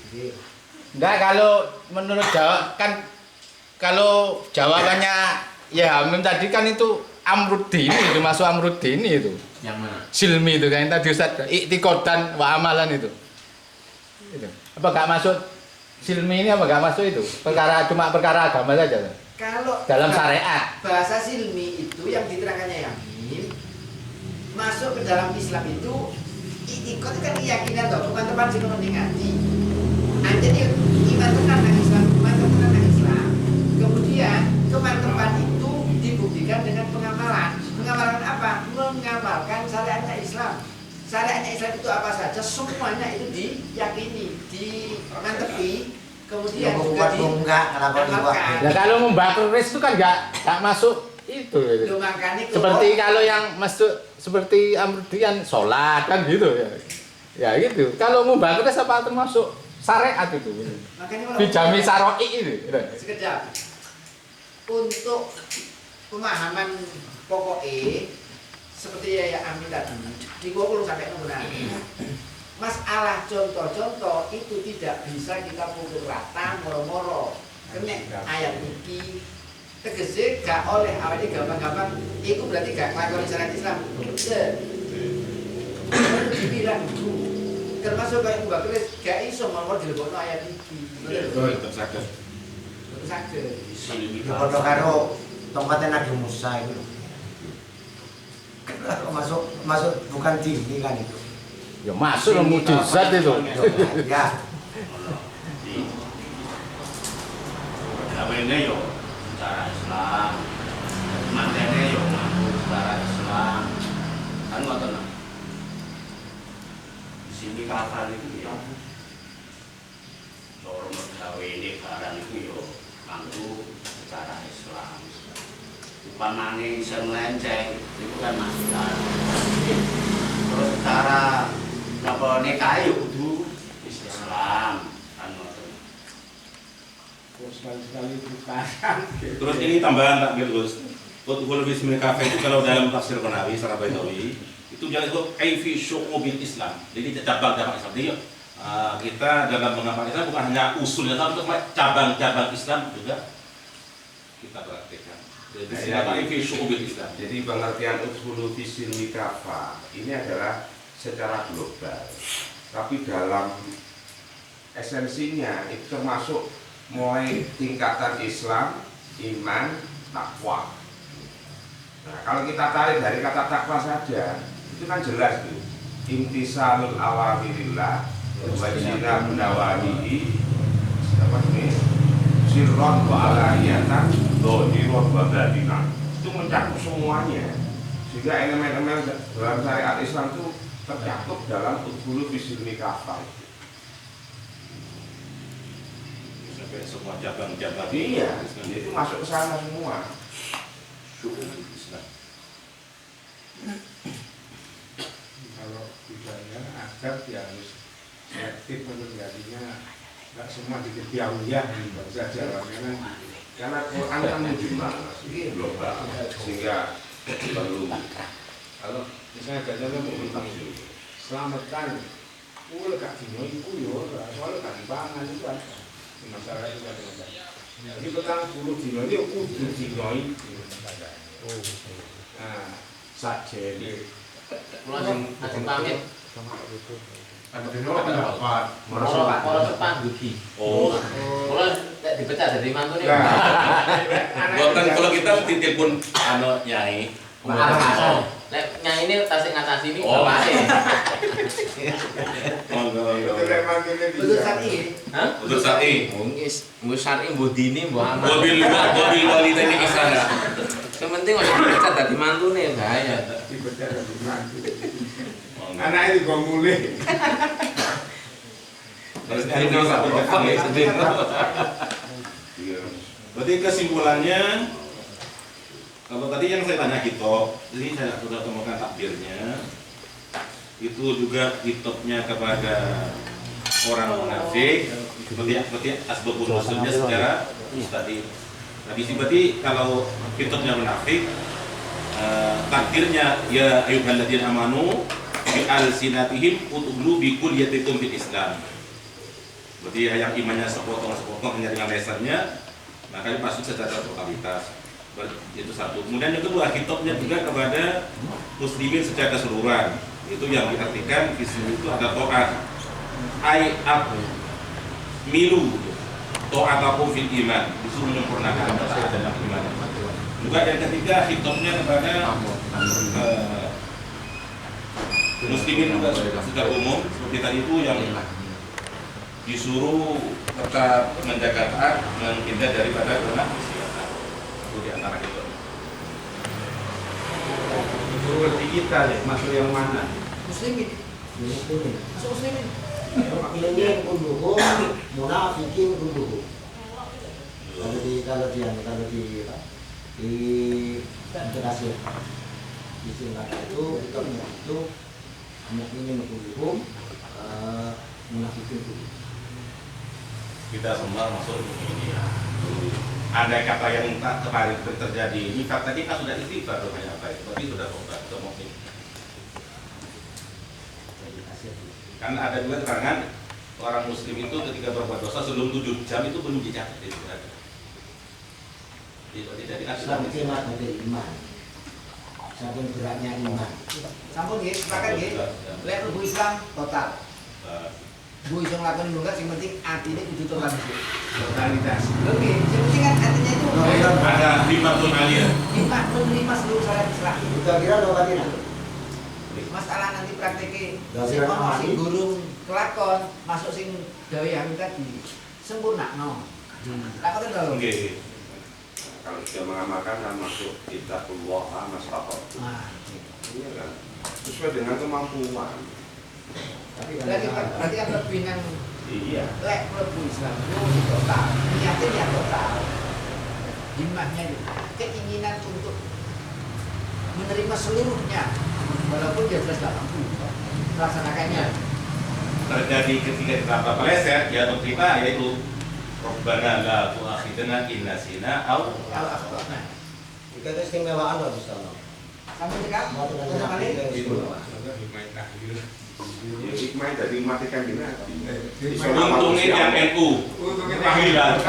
Enggak, kalau menurut Jawa kan kalau jawabannya ya Hamim tadi kan itu Amruddin itu masuk Amruddin itu. Yang mana? Silmi itu kan yang tadi Ustaz i'tiqadan wa amalan itu. Itu. Apa gak masuk silmi ini apa gak masuk itu? Cuma perkara agama saja. Kalau Dalam syariat. bahasa silmi itu yang diterangkannya yakin masuk ke dalam Islam itu ikut kan keyakinan toh teman-teman sing penting ngaji. Jadi iman tenan nang Islam, iman tenan nang Islam. Kemudian teman-teman itu dibuktikan dengan pengamalan. Pengamalan apa? Mengamalkan syariatnya Islam. Syariatnya Islam itu apa saja? Semuanya itu diyakini, dimantepi, kemudian juga diamalkan. Nah kalau membakar res itu kan nggak masuk itu. Loh, makanya Seperti kalau yang masuk seperti Amrudian sholat kan gitu ya. Ya gitu. Kalau membakar res apa termasuk syariat itu? Makanya Bijami saroi itu. Sekejap. Untuk pemahaman pokoknya seperti ya Amin tadi, di gua sampai benar. Masalah contoh-contoh itu tidak bisa kita pukul rata moro-moro. Kena ayat ini tegese gak oleh awalnya gampang-gampang. Itu berarti gak lakoni syariat Islam. Dibilang dulu. Termasuk kayak Mbak Kris gak iso mawon dilebokno ayat iki. Tetap sakit. Sakit. Foto karo tongkatnya Nabi Musa itu. Masuk bukan tinggi kan itu. Ya masuk lah mujizat itu. Ya. Damainya yo cara Islam, mantennya yo ngaku cara Islam, kan ngoten. Di sini kafal itu ya, loro mergawe ini barang itu yo ngaku cara Islam. Upamane bisa melenceng itu kan masalah. Terus cara napa nikah yo kudu Islam kan ngoten. Sekali-sekali bukan. Terus ini tambahan tak Gus. Utqul bismil kafe itu kalau dalam tafsir Qanawi secara Baitawi itu jangan disebut kaifi syu'ubil Islam. Jadi cabang-cabang Islam. Jadi kita dalam mengamalkan Islam bukan hanya usulnya tapi cabang-cabang Islam juga kita praktekkan. Jadi kaifi syu'ubil Islam. Jadi pengertian utqul bismil kafe ini adalah secara global. Tapi dalam esensinya itu termasuk mulai tingkatan Islam, iman, takwa. Nah, kalau kita tarik dari kata takwa saja, itu kan jelas tuh. Imtisalul awamirillah wa jinabun nawahihi. Apa ini? Sirron wa alaniyatan, dhahirun wa batinan. Itu mencakup semuanya. Sehingga elemen-elemen dalam syariat Islam itu tercakup dalam utqulu bisilmi kafah. Semua cabang-cabang Iya, itu masuk ke sana semua. syu'ubil Islam. Kalau budaya adat ya harus selektif menjadinya nggak semua diketahui bahasa Jawa Karena Quran kan mujmal, global, sehingga perlu. kalau misalnya gajahnya mau selamatkan kulo gak dino iku yo soalnya gak dipangan itu kan masalah itu kan jadi petang 10 dino itu kudu dino itu nah sajene Kula ajeng pamit. Moro depan Budi. Oh, Kula nek dipecat dari mantune. bukan kalau kita ditelepon nyai. Maaf. Nek nyai ini tasik ngatasi ini bapake. Betul tadi. Hah? Untuk saat ini, Wis syar'i mbuh dini mbuh amal. mobil wali teknik istana. Yang penting ora dipecat dadi mantune bahaya. dibedah dari mantu anaknya juga mulai Berarti kesimpulannya, kalau tadi yang saya tanya kitab, ini saya sudah temukan takbirnya, itu juga kitabnya kepada orang munafik, seperti asbabun nuzulnya secara mustaqim. Nah, berarti kalau kitabnya munafik, takdirnya ya ayyuhalladzina amanu bi alsinatihim utulu bi kulliyatikum fil Islam. Berarti yang imannya sepotong hanya dengan lesannya, maka masuk secara totalitas. Itu satu. Kemudian yang kedua, khitabnya juga kepada muslimin secara keseluruhan. Itu yang diartikan di sini itu ada taat. Ai aku milu taatakum fil iman, disuruh menyempurnakan taat dalam iman. Juga yang ketiga, khitabnya kepada muslimin juga secara umum, seperti tadi itu yang disuruh tetap menjaga taat, menghindar daripada kemaksiatan. Itu di antara itu. Seperti kita ya, masuk yang mana? Muslimin. Muslimin. Masuk muslimin. Muslimin kulluhum, munafikin kulluhum. Kalau di interaksi di singkat itu mukminin kulluhum, munafikin kulluhum. Kita semua masuk ini ya. Ada kata yang kemarin terjadi nifaq tadi kan sudah istighfar namanya apa itu? Berarti sudah tobat ke mukmin. Karena ada juga keterangan orang muslim itu ketika berbuat dosa sebelum 7 jam itu belum dicatat itu ada. Tidak dikasih Saking dari iman, saking beratnya iman. Sampun nggih, sepakat nggih. Lek mlebu Islam total. Bu iso nglakoni mungkat sing penting atine kudu total. Totalitas. Lho nggih, sing penting kan artinya itu Ada 5 tunalia. lima menerima seluruh syarat Islam. Kita kira nobatina. Masalah nanti prakteknya Gak sing kira ono amali. sing gurung kelakon masuk sing gawe yang tadi sempurna no. Lakoten lho. Oke. Kalau sudah mengamalkan kan masuk kitabullah masyarakat. Nah, Iya kan? Sesuai dengan kemampuan. Tapi berarti kan lebih nang Iya. lek mlebu Islam itu total. Niatnya ya total. Himahnya itu keinginan untuk menerima seluruhnya walaupun dia jelas gak mampu melaksanakannya. Terjadi ketika kita meleset ya terima yaitu Rabbana la tu'akhidna in nasina aw Kalau akhtana. Kita itu istimewaan loh di sana. Sampai dekat Mau dengan untuk kali itu. Ya, hikmah dari matikan dinasti. untungnya yang NU tahlilan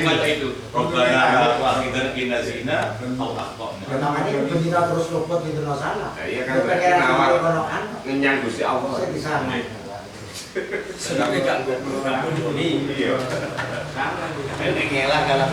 baca itu Rabbana la tu'akhidna in nasina aw akhtana. Ya namanya penjina terus luput di dunia sana. Ya, iya kan berarti nawar konoan. ngenyang Gusti Allah. Saya di sana. Sedang kan iya. Ini ngelah kalau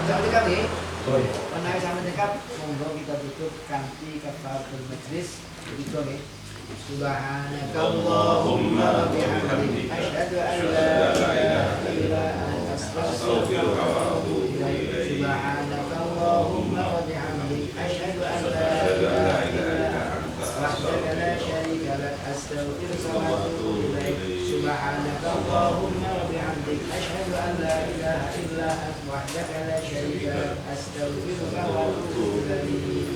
sampai dekat nih. Menawi sampai dekat monggo kita tutup kanthi kafaratul majlis itu nih. Subhanakallahumma wa bihamdika asyhadu an la ilaha illa anta astaghfiruka wa atubu ilaik. Subhanakallahumma wa bihamdika asyhadu an la ilaha illa anta astaghfiruka wa atubu ilaik. Subhanakallahumma wa bihamdika asyhadu an la ilaha illa anta wahdaka la syarika lak astaghfiruka wa atubu ilaik.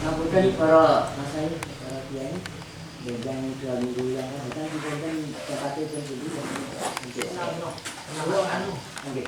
Ngapunten para masai, para kiai, dan 2 minggu yang akan datang kita tepatnya jam 7 untuk Anu, nggih.